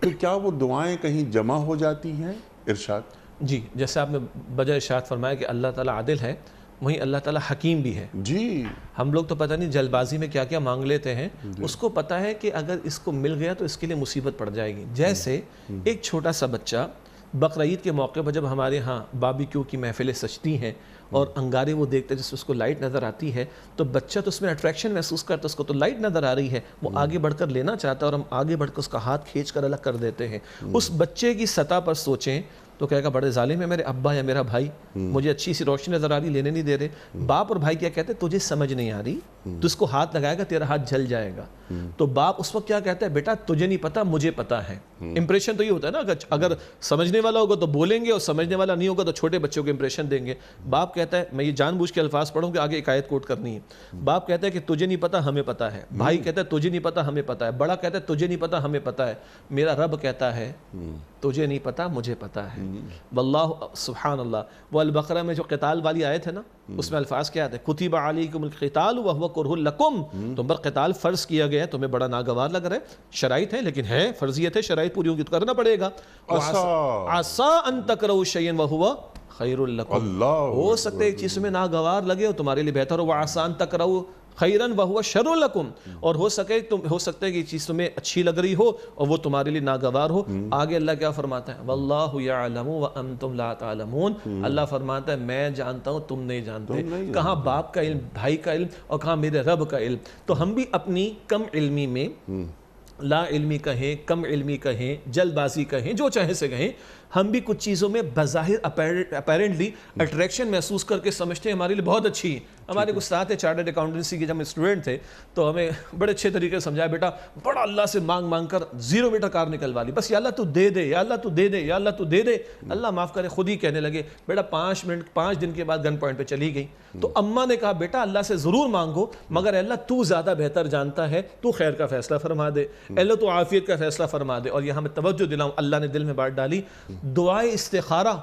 تو کیا وہ دعائیں کہیں جمع ہو جاتی ہیں؟ ارشاد۔ جی، جیسے آپ نے بجا ارشاد فرمایا کہ اللہ تعالیٰ عادل ہے، وہیں اللہ تعالیٰ حکیم بھی ہے۔ جی، ہم لوگ تو پتہ نہیں جلد بازی میں کیا کیا مانگ لیتے ہیں، اس کو پتہ ہے کہ اگر اس کو مل گیا تو اس کے لیے مصیبت پڑ جائے گی۔ جیسے ایک چھوٹا سا بچہ بقرعید کے موقع پر جب ہمارے ہاں باربیکیو کی محفلیں سجتی ہیں اور انگارے وہ دیکھتے ہیں جس اس کو لائٹ نظر آتی ہے، تو بچہ تو اس میں اٹریکشن محسوس کرتا ہے، اس کو تو لائٹ نظر آ رہی ہے، وہ آگے بڑھ کر لینا چاہتا ہے، اور ہم آگے بڑھ کر اس کا ہاتھ کھینچ کر الگ کر دیتے ہیں۔ اس بچے کی سطح پر سوچیں تو کہے گا بڑے ظالم ہے میرے ابا یا میرا بھائی، مجھے اچھی سی روشنی نظر آ رہی، لینے نہیں دے رہے۔ باپ اور بھائی کیا کہتے ہیں؟ تجھے سمجھ نہیں آ رہی، تو اس کو ہاتھ لگائے گا تیرا ہاتھ جل جائے گا۔ تو باپ اس وقت کیا کہتا ہے؟ بیٹا تجھے نہیں پتا، مجھے پتا ہے۔ امپریشن تو یہ ہوتا ہے نا، اگر سمجھنے والا ہوگا تو بولیں گے، اور سمجھنے والا نہیں ہوگا تو چھوٹے بچوں کو امپریشن دیں گے۔ باپ کہتا ہے، میں یہ جان بوجھ کے الفاظ پڑھوں کہ آگے ایک آیت کوٹ کرنی ہے۔ باپ کہتا ہے کہ تجھے نہیں پتا، ہمیں پتا ہے۔ بھائی کہتا ہے تجھے نہیں پتا، ہمیں پتا ہے۔ بڑا کہتا ہے تجھے نہیں پتا، ہمیں پتا ہے۔ میرا رب کہتا ہے تجھے نہیں پتا، مجھے پتا ہے۔ واللہ، سبحان اللہ۔ وہ البقرہ میں جو قتال والی آیت ہے نا، اس میں الفاظ کیا آتے ہیں؟ کتب علیکم القتال وہو کرہ لکم، تم پر قتال فرض کیا گیا ہے، تمہیں بڑا ناگوار لگ رہا ہے، شرائط ہے لیکن ہے، فرضیت ہے، شرائط پوری ہوگی تو کرنا پڑے گا۔ عسیٰ ان تکرہوا شیئا وہو خیر لکم، اللہ ہو سکتا ہے ایک چیز میں ناگوار لگے ہو تمہارے لیے بہتر ہو، وَعَسَىٰ أَن تَكْرَهُوا خیرن وَهُوَ شَرٌّ لَكُمْ، اور ہو سکتا ہے کہ یہ چیز تمہیں اچھی لگ رہی ہو اور وہ تمہارے لیے ناگوار ہو۔ آگے اللہ کیا فرماتا ہے، وَاللَّهُ يَعْلَمُ وَأَنْتُمْ لَا تَعْلَمُونَ، اللہ فرماتا ہے میں جانتا ہوں تم نہیں جانتے۔ کہاں باپ کا علم، بھائی کا علم، اور کہاں میرے رب کا علم۔ تو ہم بھی اپنی کم علمی میں لا علمی کہیں، کم علمی کہیں، جلد بازی کہیں، جو چاہے سے کہیں، ہم بھی کچھ چیزوں میں بظاہر اپیرنٹلی اٹریکشن محسوس کر کے سمجھتے ہیں ہمارے لیے بہت اچھی ہیں۔ ہمارے کچھ ساتھ ہے چارٹرڈ اکاؤنٹنسی کے، جب ہم اسٹوڈنٹ تھے تو ہمیں بڑے اچھے طریقے سے سمجھایا، بیٹا بڑا اللہ سے مانگ مانگ کر 0 میٹر کار نکلوا لی، بس یا اللہ تو دے دے، یا اللہ تو دے دے، یا اللہ تو دے دے۔ اللہ معاف کرے خود ہی کہنے لگے بیٹا 5 دن کے بعد گن پوائنٹ پہ چلی گئی۔ تو اماں نے کہا بیٹا اللہ سے ضرور مانگو، مگر اللہ تو زیادہ بہتر جانتا ہے، تو خیر کا فیصلہ فرما دے، اللہ تو عافیت کا فیصلہ فرما دے۔ اور یہاں میں توجہ دلاؤں، اللہ نے دل میں بات ڈالی، دعائے استخارہ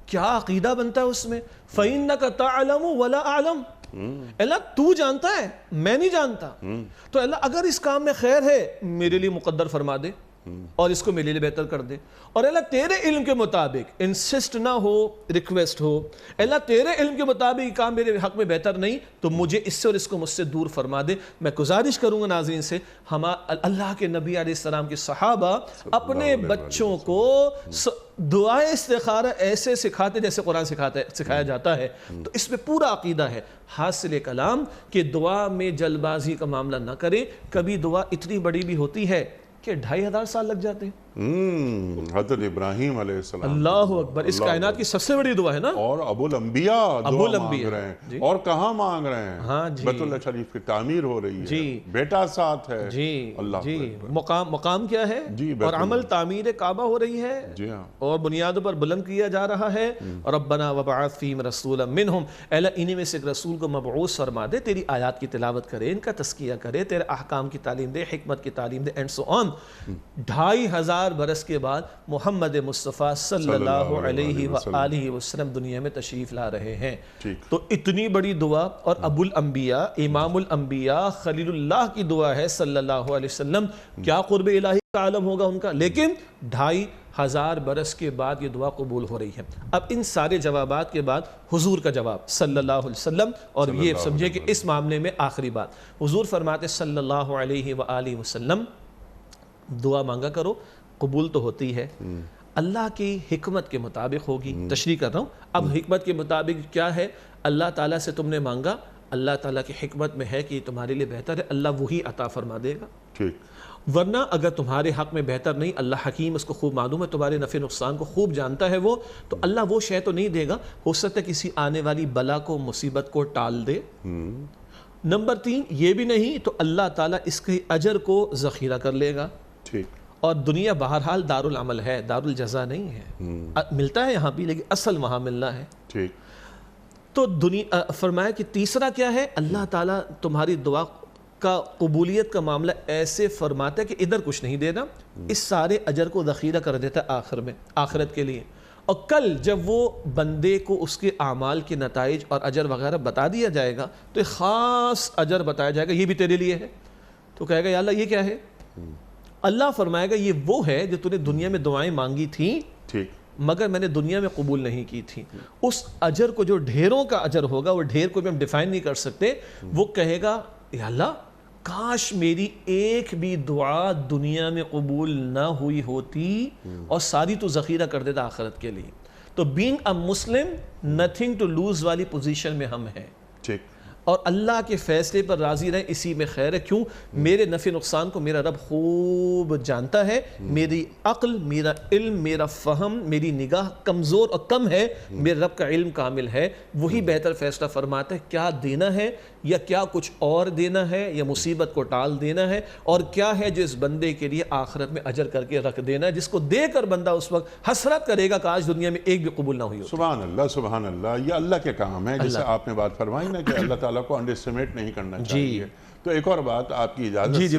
کیا عقیدہ بنتا ہے اس میں، فَإِنَّكَ تَعْلَمُ وَلَا أَعْلَمُ، اللہ تو جانتا ہے میں نہیں جانتا، تو اللہ اگر اس کام میں خیر ہے میرے لیے مقدر فرما دے اور اس کو میرے لیے بہتر کر دے، اور اللہ تیرے علم کے مطابق انسسٹ نہ ہو، ریکویسٹ ہو، اللہ تیرے علم کے مطابق یہ کام میرے حق میں بہتر نہیں تو مجھے اس سے اور اس کو مجھ سے دور فرما دے۔ میں گزارش کروں گا ناظرین سے، اللہ کے نبی علیہ السلام کے صحابہ اپنے بچوں کو دعائے استخارہ ایسے سکھاتے جیسے قرآن سکھایا جاتا ہے۔ تو اس میں پورا عقیدہ ہے حاصل کلام کہ دعا میں جلد بازی کا معاملہ نہ کریں۔ کبھی دعا اتنی بڑی بھی ہوتی ہے کہ 2500 سال لگ جاتے ہیں۔ حضرت ابراہیم علیہ السلام، اللہ اکبر، اس کائنات کی سب سے بڑی دعا ہے نا، اور ابو الانبیاء دعا مانگ رہے ہیں، اور کہاں مانگ رہے ہیں، ہاں جی، بیت اللہ شریف کی تعمیر ہو رہی ہے، جی، بیٹا ساتھ ہے، جی اللہ جی، مقام کیا ہے، جی، اور عمل تعمیر کعبہ ہو رہی ہے، جی ہاں، اور بنیادوں پر بلند کیا جا رہا ہے۔ ربنا وبعث فیہم رسولا منہم، اے اللہ انہی میں سے ایک رسول کو مبعوث فرما دے، تیری آیات کی تلاوت کرے، ان کا تزکیہ کرے، تیرے احکام کی تعلیم دے، حکمت کی تعلیم دے، اینڈ سو آن۔ 2500 برس کے بعد محمد مصطفیٰ صلی اللہ علیہ وآلہ وسلم دنیا میں تشریف لا رہے ہیں۔ تو اتنی بڑی دعا، اور ابو الانبیاء، امام الانبیاء، خلیل اللہ کی دعا ہے صلی اللہ علیہ وسلم، کیا قرب الہی کا عالم ہوگا ان کا، لیکن 2500 برس کے بعد یہ دعا قبول ہو رہی ہے۔ اب ان سارے جوابات کے بعد حضور کا جواب صلی اللہ علیہ وسلم، اور یہ سمجھے کہ اس معاملے میں آخری بات حضور فرماتے صلی اللہ علیہ وآلہ وسلم، دعا مانگا کرو، قبول تو ہوتی ہے، اللہ کی حکمت کے مطابق ہوگی۔ تشریح کر رہا ہوں، اب حکمت کے مطابق کیا ہے، اللہ تعالیٰ سے تم نے مانگا، اللہ تعالیٰ کی حکمت میں ہے کہ یہ تمہارے لیے بہتر ہے، اللہ وہی عطا فرما دے گا۔ ورنہ اگر تمہارے حق میں بہتر نہیں، اللہ حکیم، اس کو خوب معلوم ہے، تمہارے نفع نقصان کو خوب جانتا ہے وہ، تو اللہ وہ شے تو نہیں دے گا، ہو سکتا ہے کسی آنے والی بلا کو، مصیبت کو ٹال دے۔ نمبر 3 یہ بھی نہیں تو اللہ تعالیٰ اس کے اجر کو ذخیرہ کر لے گا۔ اور دنیا بہرحال دار العمل ہے، دار الجزا نہیں ہے، ملتا ہے یہاں بھی لیکن اصل وہاں ملنا ہے۔ تو فرمایا کہ تیسرا کیا ہے، اللہ تعالیٰ تمہاری دعا کا قبولیت کا معاملہ ایسے فرماتا ہے کہ ادھر کچھ نہیں دینا، اس سارے اجر کو ذخیرہ کر دیتا ہے آخر میں، آخرت کے لیے۔ اور کل جب وہ بندے کو اس کے اعمال کے نتائج اور اجر وغیرہ بتا دیا جائے گا تو ایک خاص اجر بتایا جائے گا، یہ بھی تیرے لیے ہے، تو کہے گا یا اللہ یہ کیا ہے، اللہ فرمائے گا یہ وہ ہے جو تو نے دنیا میں دعائیں مانگی تھیں مگر میں نے دنیا میں قبول نہیں کی تھی۔ اس اجر کو، جو ڈھیروں کا اجر ہوگا، وہ ڈھیر کو بھی ہم ڈیفائن نہیں کر سکتے، وہ کہے گا یا اللہ کاش میری ایک بھی دعا دنیا میں قبول نہ ہوئی ہوتی اور ساری تو ذخیرہ کر دیتا آخرت کے لیے۔ تو being a Muslim nothing to lose والی پوزیشن میں ہم ہیں، اور اللہ کے فیصلے پر راضی رہیں، اسی میں خیر ہے۔ کیوں؟ میرے نفع نقصان کو میرا رب خوب جانتا ہے، میری عقل، میرا علم، میرا فہم، میری نگاہ کمزور اور کم ہے، میرے رب کا علم کامل ہے، وہی بہتر فیصلہ فرماتا ہے کیا دینا ہے، یا کیا کچھ اور دینا ہے، یا مصیبت کو ٹال دینا ہے، اور کیا ہے جو اس بندے کے لیے آخرت میں اجر کر کے رکھ دینا ہے، جس کو دے کر بندہ اس وقت حسرت کرے گا کاش دنیا میں ایک بھی قبول نہ ہوئی ہو۔ سبحان اللہ، سبحان اللہ، یہ اللہ کے کام ہے، جیسے آپ نے بات فرمائی نا کہ اللہ تعالیٰ کو انڈر اسٹیمیٹ نہیں کرنا چاہیے۔ تو ایک اور بات آپ کی اجازت سے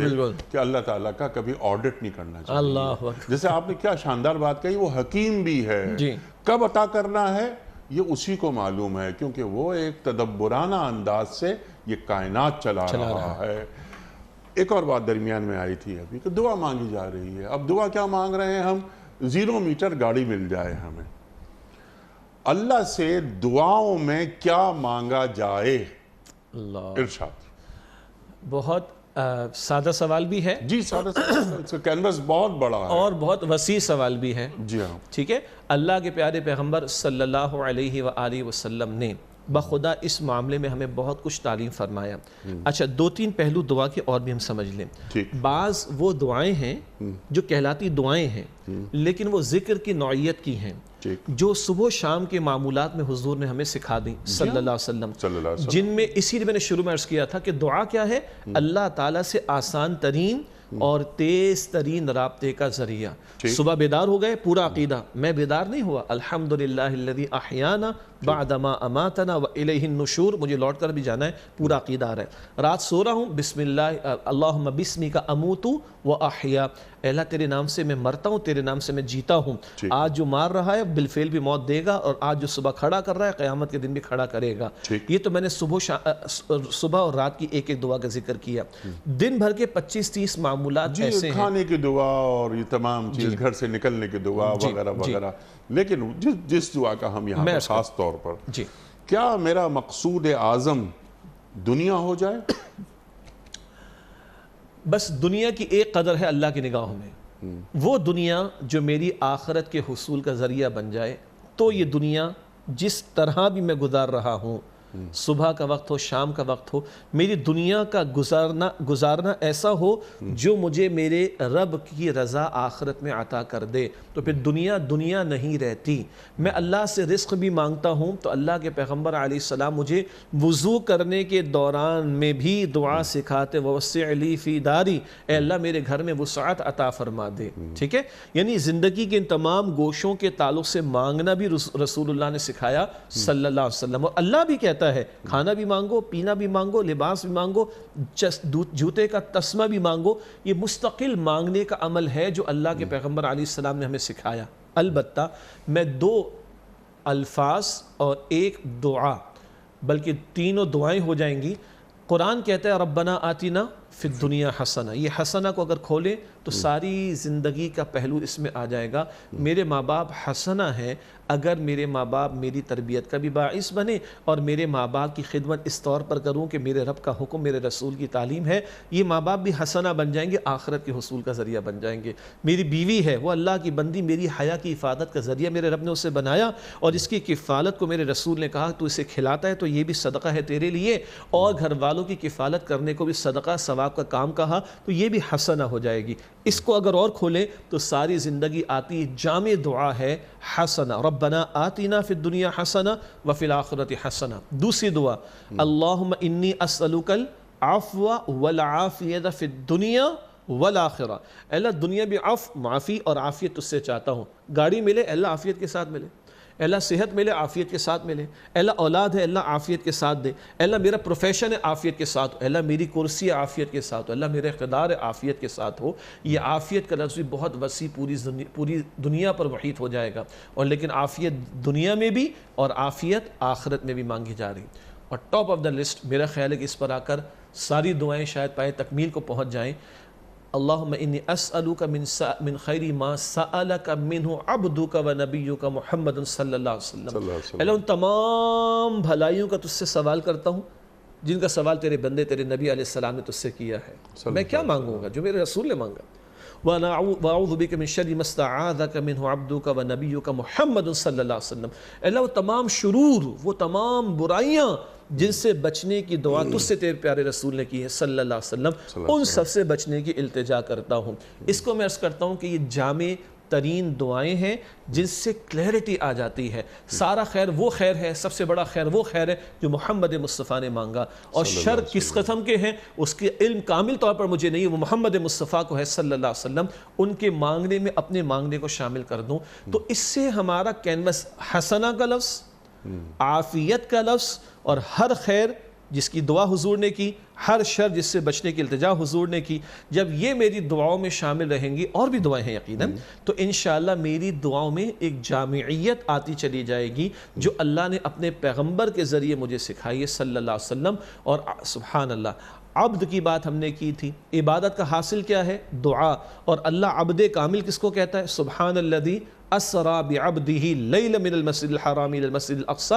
کہ اللہ تعالیٰ کا کبھی آڈٹ نہیں کرنا چاہیے۔ اللہ، جیسے آپ نے کیا شاندار بات کہی، وہ حکیم بھی ہے، کب عطا کرنا ہے یہ اسی کو معلوم ہے، کیونکہ وہ ایک تدبرانہ انداز سے یہ کائنات چلا رہا ہے۔ ایک اور بات درمیان میں آئی تھی ابھی کہ دعا مانگی جا رہی ہے۔ اب دعا کیا مانگ رہے ہیں ہم، 0 میٹر گاڑی مل جائے ہمیں۔ اللہ سے دعاؤں میں کیا مانگا جائے؟ اللہ، ارشاد۔ بہت سادہ سوال بھی ہے جی سادہ سا کینوس بہت بڑا ہے اور بہت وسیع سوال بھی ہے۔ جی ہاں، ٹھیک ہے، اللہ کے پیارے پیغمبر صلی اللہ علیہ وآلہ وسلم نے بخدا اس معاملے میں ہمیں بہت کچھ تعلیم فرمایا۔ اچھا، دو تین پہلو دعا کے اور بھی ہم سمجھ لیں۔ ٹھیک۔ بعض وہ دعائیں ہیں جو کہلاتی دعائیں ہیں لیکن وہ ذکر کی نوعیت کی ہیں، ٹھیک، جو صبح و شام کے معمولات میں حضور نے ہمیں سکھا دیں صلی اللہ علیہ وسلم، صلی اللہ علیہ وسلم۔ جن میں اسی لیے میں نے شروع میں عرض کیا تھا کہ دعا کیا ہے؟ اللہ تعالیٰ سے آسان ترین اور تیز ترین رابطے کا ذریعہ۔ صبح بیدار ہو گئے، پورا عقیدہ، میں بیدار نہیں ہوا، الحمدللہ الذی احیانا بعدما اماتنا والیہ النشور، مجھے لوٹ کر بھی جانا ہے، پورا عقیدہ آ رہا ہے۔ رات سو رہا ہوں، بسم اللہ اللہم بسمک اموت و احیا، اے اللہ تیرے نام سے میں مرتا ہوں، تیرے نام سے میں جیتا ہوں۔ آج جو مار رہا ہے بالفعل بھی موت دے گا، اور آج جو صبح کھڑا کر رہا ہے قیامت کے دن بھی کھڑا کرے گا۔ یہ تو میں نے صبح اور رات کی ایک ایک دعا کا ذکر کیا۔ دن بھر کے 25-30 معمولات ایسے ہیں، کھانے کی دعا اور یہ تمام چیز، گھر سے نکلنے کی دعا وغیرہ وغیرہ، لیکن جس دعا کا ہم یہاں پر خاص طور پر، جی کیا میرا مقصود اعظم دنیا ہو جائے؟ بس دنیا کی ایک قدر ہے اللہ کی نگاہوں میں، وہ دنیا جو میری آخرت کے حصول کا ذریعہ بن جائے، تو یہ دنیا جس طرح بھی میں گزار رہا ہوں، صبح کا وقت ہو، شام کا وقت ہو، میری دنیا کا گزارنا ایسا ہو جو مجھے میرے رب کی رضا آخرت میں عطا کر دے، تو پھر دنیا نہیں رہتی۔ میں اللہ سے رزق بھی مانگتا ہوں تو اللہ کے پیغمبر علیہ السلام مجھے وضو کرنے کے دوران میں بھی دعا سکھاتے، وَوَسِّعْ لِي فِي دَارِي، اے اللہ میرے گھر میں وسعت عطا فرما دے۔ ٹھیک ہے، یعنی زندگی کے ان تمام گوشوں کے تعلق سے مانگنا بھی رسول اللہ نے سکھایا صلی اللہ علیہ وسلم، اور اللہ بھی کہتا ہے کھانا بھی مانگو، پینا بھی مانگو، لباس بھی مانگو، جوتے کا تسمہ بھی مانگو۔ یہ مستقل مانگنے کا عمل ہے جو اللہ کے پیغمبر علیہ السلام نے ہمیں سکھایا۔ البتہ میں 2 الفاظ اور 1 دعا، بلکہ تینوں دعائیں ہو جائیں گی۔ قرآن کہتا ہے ربنا آتنا فی الدنیا حسنہ، یہ حسنہ کو اگر کھولیں تو ساری زندگی کا پہلو اس میں آ جائے گا۔ میرے ماں باپ حسنہ ہیں، اگر میرے ماں باپ میری تربیت کا بھی باعث بنے اور میرے ماں باپ کی خدمت اس طور پر کروں کہ میرے رب کا حکم، میرے رسول کی تعلیم ہے، یہ ماں باپ بھی حسنہ بن جائیں گے، آخرت کے حصول کا ذریعہ بن جائیں گے۔ میری بیوی ہے، وہ اللہ کی بندی، میری حیا کی حفاظت کا ذریعہ میرے رب نے اسے بنایا، اور اس کی کفالت کو میرے رسول نے کہا تو اسے کھلاتا ہے تو یہ بھی صدقہ ہے تیرے لیے، اور گھر والوں کی کفالت کرنے کو بھی صدقہ ثواب کا کام کہا تو یہ بھی حسنہ ہو جائے گی۔ اس کو اگر اور کھولیں تو ساری زندگی آتی جامع دعا ہے حسنہ، ربنا آتنا فی الدنیا حسنہ وفی الآخرۃ حسنہ۔ دوسری دعا اللہم انی اسألک العفو والعافیۃ فی الدنیا والآخرہ، اے اللہ دنیا بھی عفو، معافی اور عافیت تجھ سے چاہتا ہوں۔ گاڑی ملے اے اللہ عافیت کے ساتھ ملے، اے اللہ صحت ملے عافیت کے ساتھ ملے، اے اللہ اولاد ہے اللہ عافیت کے ساتھ دے، اے اللہ میرا پروفیشن ہے عافیت کے ساتھ ہو، اے اللہ میری کرسی ہے عافیت کے ساتھ ہو، اے اللہ میرا اقتدار ہے عافیت کے ساتھ ہو۔ یہ عافیت کا لفظ بھی بہت وسیع پوری دنیا پر محیط ہو جائے گا، اور لیکن عافیت دنیا میں بھی اور عافیت آخرت میں بھی مانگی جا رہی۔ اور ٹاپ آف دا لسٹ میرا خیال ہے کہ اس پر آ کر ساری دعائیں شاید پائے تکمیل کو پہنچ جائیں۔ اللہم انی اسألک من خیر ما سألک منہ عبدک و نبیک محمد صلی اللہ علیہ وسلم، اللہ ان تمام بھلائیوں کا تجھ سے سوال کرتا ہوں جن کا سوال تیرے بندے تیرے نبی علیہ السلام نے تجھ سے کیا ہے۔ میں کیا مانگوں گا؟ جو میرے رسول نے مانگا۔ وَأَعُوذُ بِكَ مِن شَرِّ مَا اسْتَعَاذَكَ مِنْهُ عَبْدُكَ وَنَبِيُّكَ محمد صلی اللہ علیہ وسلم، اللہ وہ تمام شرور، وہ تمام برائیاں جن سے بچنے کی دعا تجھ سے تیرے پیارے رسول نے کی ہے صلی اللہ علیہ وسلم، ان سب سے بچنے کی التجا کرتا ہوں۔ اس کو میں عرض کرتا ہوں کہ یہ جامع ترین دعائیں ہیں جن سے کلیئرٹی آ جاتی ہے۔ سارا خیر وہ خیر ہے، سب سے بڑا خیر وہ خیر ہے جو محمد مصطفیٰ نے مانگا، اور شر کس قسم کے ہیں اس کے علم کامل طور پر مجھے نہیں، وہ محمد مصطفیٰ کو ہے صلی اللہ علیہ وسلم، ان کے مانگنے میں اپنے مانگنے کو شامل کر دوں۔ تو اس سے ہمارا کینوس حسنہ کا لفظ، عافیت کا لفظ، اور ہر خیر جس کی دعا حضور نے کی، ہر شر جس سے بچنے کی التجا حضور نے کی، جب یہ میری دعاؤں میں شامل رہیں گی، اور بھی دعائیں ہیں یقیناً، تو انشاءاللہ میری دعاؤں میں ایک جامعیت آتی چلی جائے گی جو اللہ نے اپنے پیغمبر کے ذریعے مجھے سکھائی ہے صلی اللہ علیہ وسلم۔ اور سبحان اللہ، عبد کی بات ہم نے کی تھی، عبادت کا حاصل کیا ہے؟ دعا، اور اللہ عبد کامل کس کو کہتا ہے؟ سبحان الذی اسرا بعبدہ لیلا من المسجد الحرام الى المسجد الاقصى،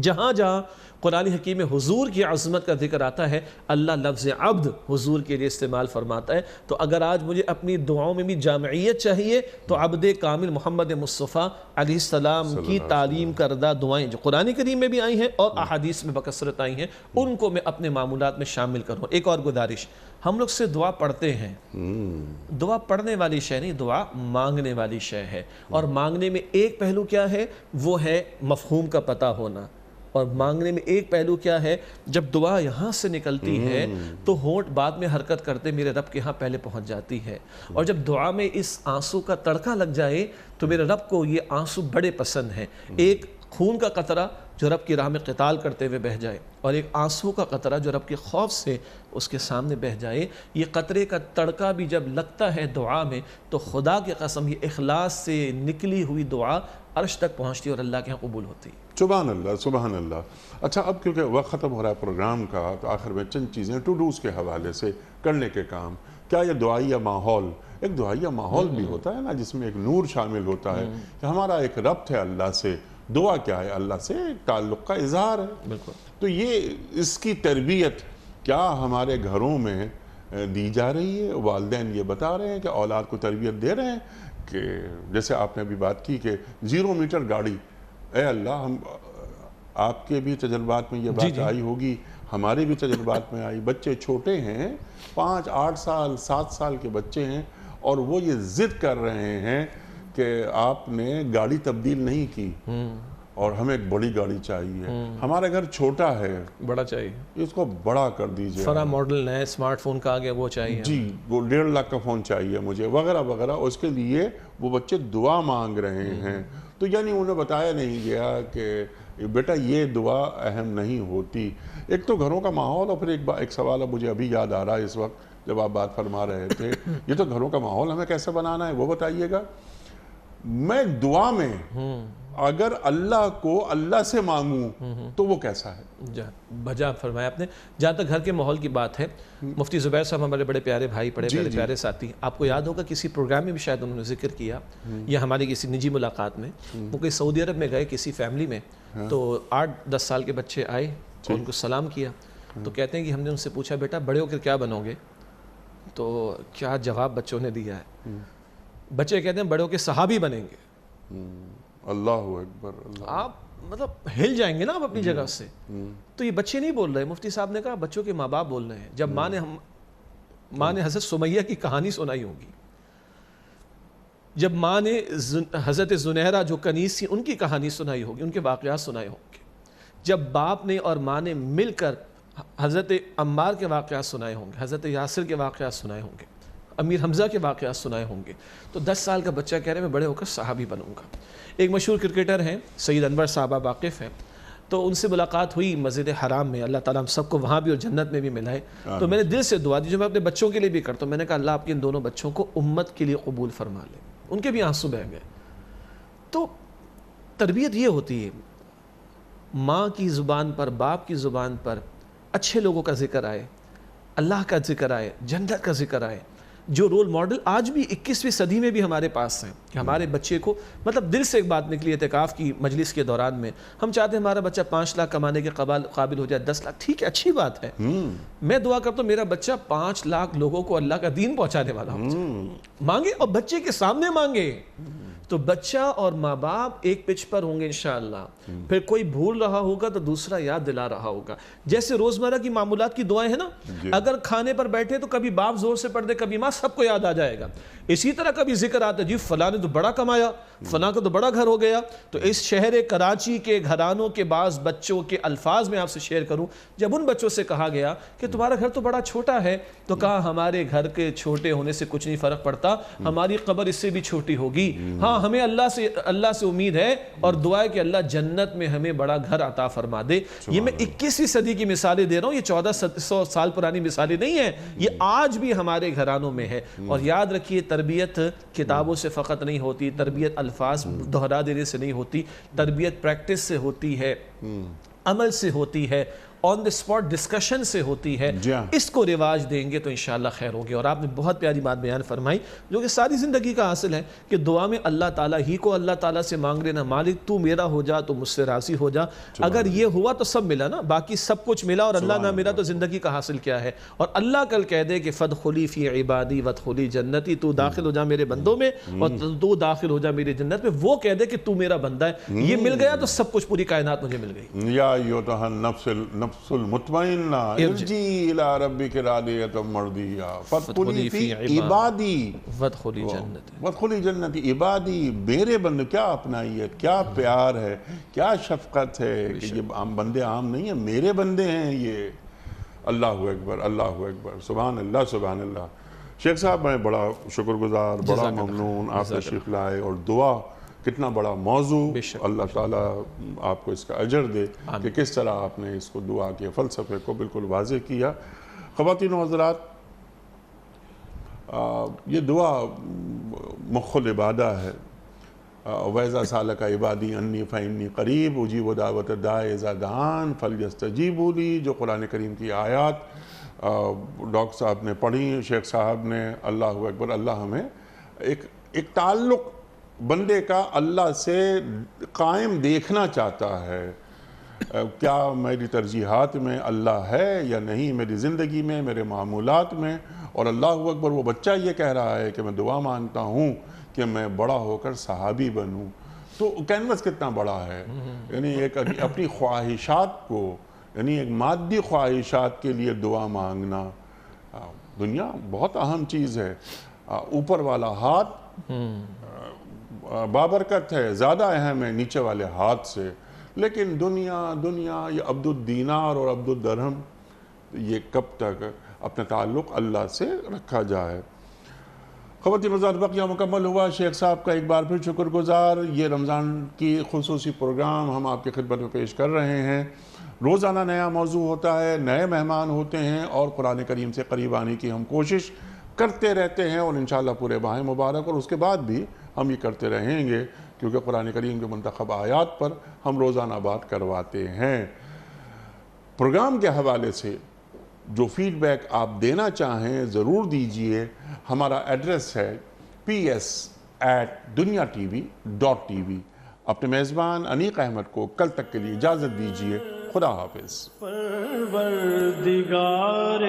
جہاں جہاں قرآن حکیم میں حضور کی عظمت کا ذکر آتا ہے اللہ لفظ عبد حضور کے لیے استعمال فرماتا ہے۔ تو اگر آج مجھے اپنی دعاؤں میں بھی جامعیت چاہیے تو عبد کامل محمد مصطفیٰ علیہ السلام کی تعلیم کردہ دعائیں جو قرآن کریم میں بھی آئی ہیں اور احادیث میں بکثرت آئی ہیں ان کو میں اپنے معمولات میں شامل کروں۔ ایک اور گزارش، ہم لوگ سے دعا پڑھتے ہیں، دعا پڑھنے والی شے نہیں، دعا مانگنے والی شے ہے، اور مانگنے میں ایک پہلو کیا ہے وہ ہے مفہوم کا پتہ ہونا، اور مانگنے میں ایک پہلو کیا ہے جب دعا یہاں سے نکلتی ہے تو ہونٹ بعد میں حرکت کرتے میرے رب کے ہاں پہلے پہنچ جاتی ہے، اور جب دعا میں اس آنسو کا تڑکا لگ جائے تو میرے رب کو یہ آنسو بڑے پسند ہیں۔ ایک خون کا قطرہ جو رب کی راہ میں قتال کرتے ہوئے بہہ جائے، اور ایک آنسو کا قطرہ جو رب کے خوف سے اس کے سامنے بہہ جائے، یہ قطرے کا تڑکا بھی جب لگتا ہے دعا میں تو خدا کی قسم یہ اخلاص سے نکلی ہوئی دعا عرش تک پہنچتی اور اللہ کے ہاں قبول ہوتی۔ سبحان اللہ سبحان اللہ۔ اچھا اب کیونکہ وقت ختم ہو رہا ہے پروگرام کا تو آخر میں چند چیزیں ٹو ڈوز کے حوالے سے کرنے کے کام، کیا یہ دعائیہ ماحول، ایک دعائیہ ماحول بھی ہوتا ہے نا جس میں ایک نور شامل ہوتا ہے کہ ہمارا ایک ربط ہے اللہ سے، دعا کیا ہے اللہ سے ایک تعلق کا اظہار ہے، بالکل۔ تو یہ اس کی تربیت کیا ہمارے گھروں میں دی جا رہی ہے؟ والدین یہ بتا رہے ہیں کہ اولاد کو تربیت دے رہے ہیں کہ جیسے آپ نے ابھی بات کی کہ 0 میٹر گاڑی، اے اللہ ہم آپ کے بھی تجربات میں یہ بات آئی ہوگی، ہمارے بھی تجربات میں آئی، بچے چھوٹے ہیں 5 8 سال 7 سال کے بچے ہیں اور وہ یہ ضد کر رہے ہیں کہ آپ نے گاڑی تبدیل نہیں کی اور ہمیں ایک بڑی گاڑی چاہیے، ہمارا گھر چھوٹا ہے بڑا چاہیے، اس کو بڑا کر دیجئے، فرا ماڈل نئے اسمارٹ فون کا آگیا وہ چاہیے، جی وہ 1.5 لاکھ کا فون چاہیے مجھے وغیرہ وغیرہ، اس کے لیے وہ بچے دعا مانگ رہے ہیں۔ تو یعنی انہیں بتایا نہیں گیا کہ بیٹا یہ دعا اہم نہیں ہوتی۔ ایک تو گھروں کا ماحول، اور پھر ایک سوال اب مجھے ابھی یاد آ رہا ہے اس وقت جب آپ بات فرما رہے تھے، یہ تو گھروں کا ماحول ہمیں کیسے بنانا ہے وہ بتائیے گا۔ میں دعا میں اگر اللہ کو اللہ سے مانگوں تو وہ کیسا ہے؟ بجا فرمایا آپ نے۔ جہاں تک گھر کے ماحول کی بات ہے، مفتی زبیر صاحب ہمارے بڑے پیارے بھائی، بڑے پیارے ساتھی، آپ کو یاد ہوگا کسی پروگرام میں بھی شاید انہوں نے ذکر کیا یا ہماری کسی نجی ملاقات میں، وہ کوئی سعودی عرب میں گئے کسی فیملی میں، تو 8-10 سال کے بچے آئے اور ان کو سلام کیا، تو کہتے ہیں کہ ہم نے ان سے پوچھا بیٹا بڑے ہو کر کیا بنو گے؟ تو کیا جواب بچوں نے دیا ہے؟ بچے کہتے ہیں بڑے ہو کے صحابی بنیں گے۔ اللہ اکبر، آپ مطلب ہل جائیں گے نا آپ اپنی جگہ سے۔ تو یہ بچے نہیں بول رہے، مفتی صاحب نے کہا بچوں کے ماں باپ بول رہے ہیں۔ جب ماں نے حضرت سمیہ کی کہانی سنائی ہوگی، جب ماں نے حضرت زنیرہ جو کنیز تھی ان کی کہانی سنائی ہوگی، ان کے واقعات سنائے ہوں گے، جب باپ نے اور ماں نے مل کر حضرت عمار کے واقعات سنائے ہوں گے، حضرت یاسر کے واقعات سنائے ہوں گے، امیر حمزہ کے واقعات سنائے ہوں گے، تو 10 سال کا بچہ کہہ رہے میں بڑے ہو کر صحابی بنوں گا۔ ایک مشہور کرکٹر ہیں سید انور صاحب، واقف ہیں، تو ان سے ملاقات ہوئی مسجد حرام میں، اللہ تعالیٰ ہم سب کو وہاں بھی اور جنت میں بھی ملائے۔ تو میں نے دل سے دعا دی جو میں اپنے بچوں کے لیے بھی کرتا ہوں، میں نے کہا اللہ آپ کے ان دونوں بچوں کو امت کے لیے قبول فرما لے۔ ان کے بھی آنسو بہہ گئے۔ تو تربیت یہ ہوتی ہے، ماں کی زبان پر، باپ کی زبان پر اچھے لوگوں کا ذکر آئے، اللہ کا ذکر آئے، جنت کا ذکر آئے، جو رول ماڈل آج بھی 21ویں صدی میں بھی ہمارے پاس ہیں کہ ہمارے بچے کو، مطلب دل سے ایک بات نکلی اعتکاف کی مجلس کے دوران میں، ہم چاہتے ہیں ہمارا بچہ 5 لاکھ کمانے کے قابل ہو جائے، 10 لاکھ، ٹھیک ہے اچھی بات ہے، میں دعا کرتا ہوں میرا بچہ 5 لاکھ لوگوں کو اللہ کا دین پہنچانے والا ہو جائے، مانگے اور بچے کے سامنے مانگے، تو بچہ اور ماں باپ ایک پچ پر ہوں گے انشاءاللہ۔ پھر کوئی بھول رہا ہوگا تو دوسرا یاد دلا رہا ہوگا۔ جیسے روزمرہ کی معمولات کی دعائیں ہیں نا، اگر کھانے پر بیٹھے تو کبھی باپ زور سے پڑھ دے، کبھی ماں، سب کو یاد آ جائے گا۔ اسی طرح کبھی ذکر آتا ہے جی فلاں نے تو بڑا کمایا، فلاں کا تو بڑا گھر ہو گیا۔ تو اس شہر کراچی کے گھرانوں کے بعض بچوں کے الفاظ میں آپ سے شیئر کروں، جب ان بچوں سے کہا گیا کہ تمہارا گھر تو بڑا چھوٹا ہے، تو کہا ہمارے گھر کے چھوٹے ہونے سے کچھ نہیں فرق پڑتا، ہماری قبر اس سے بھی چھوٹی ہوگی، ہاں ہمیں اللہ سے امید ہے اور دعا ہے کہ اللہ جنت میں ہمیں بڑا گھر عطا فرما دے۔ یہ میں 21ویں صدی کی مثالیں دے رہا ہوں، یہ 1400 سال پرانی مثالیں نہیں ہیں، یہ آج بھی ہمارے گھرانوں میں ہے۔ اور یاد رکھیے تربیت کتابوں سے فقط نہیں ہوتی، تربیت الفاظ دہرا دینے سے نہیں ہوتی، تربیت پریکٹس سے ہوتی ہے، عمل سے ہوتی ہے، آن دی اسپاٹ ڈسکشن سے ہوتی ہے، جی ہاں۔ اس کو رواج دیں گے تو انشاءاللہ خیر ہوگی۔ اور آپ نے بہت پیاری بات بیان فرمائی جو کہ ساری زندگی کا حاصل ہے کہ دعا میں اللہ تعالیٰ ہی کو اللہ تعالیٰ سے مانگ لینا، مالک تو میرا ہو جا تو مجھ سے راضی ہو جا۔ اگر یہ ہوا تو سب ملا نا، باقی سب کچھ ملا اور اللہ نہ ملا تو زندگی کا حاصل کیا ہے؟ اور اللہ کل کہہ دے کہ فادخلی فی عبادی وادخلی جنتی، تو داخل ہو جا میرے بندوں میں اور تو داخل ہو جا میری جنت میں، وہ کہہ دے کہ تو میرا بندہ ہے، یہ مل گیا تو سب کچھ، پوری کائنات مجھے مل گئی۔ یا ایھا النفس المطمئنہ ارجعی الی ربک راضیۃ مرضیہ فادخلی فی عبادی وادخلی جنتی۔ وادخلی جنتی، عبادی میرے بندے، کیا اپنائیت، کیا پیار ہے، کیا شفقت ہے کہ یہ عام بندے عام نہیں ہیں، میرے بندے ہیں یہ۔ اللہ اکبر، اللہ اکبر، سبحان اللہ، سبحان اللہ۔ شیخ صاحب میں بڑا شکر گزار، بڑا ممنون، آپ تشریف لائے، اور دعا کتنا بڑا موضوع، اللہ تعالیٰ آپ کو اس کا اجر دے کہ کس طرح آپ نے اس کو دعا کے فلسفے کو بالکل واضح کیا۔ خواتین و حضرات، یہ دعا مخ العبادہ ہے۔ وَإِذَا سَأَلَكَ عِبَادِي عَنِّي فَإِنِّي قَرِيبٌ أُجِيبُ دَعْوَةَ الدَّاعِ إِذَا دَعَانِ فَلْيَسْتَجِيبُوا لِي، جو قرآن کریم کی آیات ڈاکٹر صاحب نے پڑھی، شیخ صاحب نے، اللہ اکبر۔ اللہ ہمیں ایک تعلق بندے کا اللہ سے قائم دیکھنا چاہتا ہے۔ کیا میری ترجیحات میں اللہ ہے یا نہیں، میری زندگی میں، میرے معمولات میں؟ اور اللہ اکبر، وہ بچہ یہ کہہ رہا ہے کہ میں دعا مانگتا ہوں کہ میں بڑا ہو کر صحابی بنوں، تو کینوس کتنا بڑا ہے۔ یعنی ایک اپنی خواہشات کو، یعنی ایک مادی خواہشات کے لیے دعا مانگنا، دنیا بہت اہم چیز ہے، اوپر والا ہاتھ بابرکت ہے، زیادہ اہم ہے نیچے والے ہاتھ سے، لیکن دنیا یہ عبد الدینار اور عبد الدرہم، یہ کب تک اپنا تعلق اللہ سے رکھا جائے۔ خواتین و حضرات، بقیہ مکمل ہوا۔ شیخ صاحب کا ایک بار پھر شکر گزار۔ یہ رمضان کی خصوصی پروگرام ہم آپ کی خدمت میں پیش کر رہے ہیں۔ روزانہ نیا موضوع ہوتا ہے، نئے مہمان ہوتے ہیں، اور قرآن کریم سے قریب آنے کی ہم کوشش کرتے رہتے ہیں، اور انشاءاللہ پورے ماہ مبارک اور اس کے بعد بھی ہم یہ کرتے رہیں گے، کیونکہ قرآن کریم کے منتخب آیات پر ہم روزانہ بات کرواتے ہیں۔ پروگرام کے حوالے سے جو فیڈ بیک آپ دینا چاہیں ضرور دیجئے۔ ہمارا ایڈریس ہے ps@dunyatv.tv۔ اپنے میزبان انیق احمد کو کل تک کے لیے اجازت دیجئے۔ خدا حافظ۔ پروردگار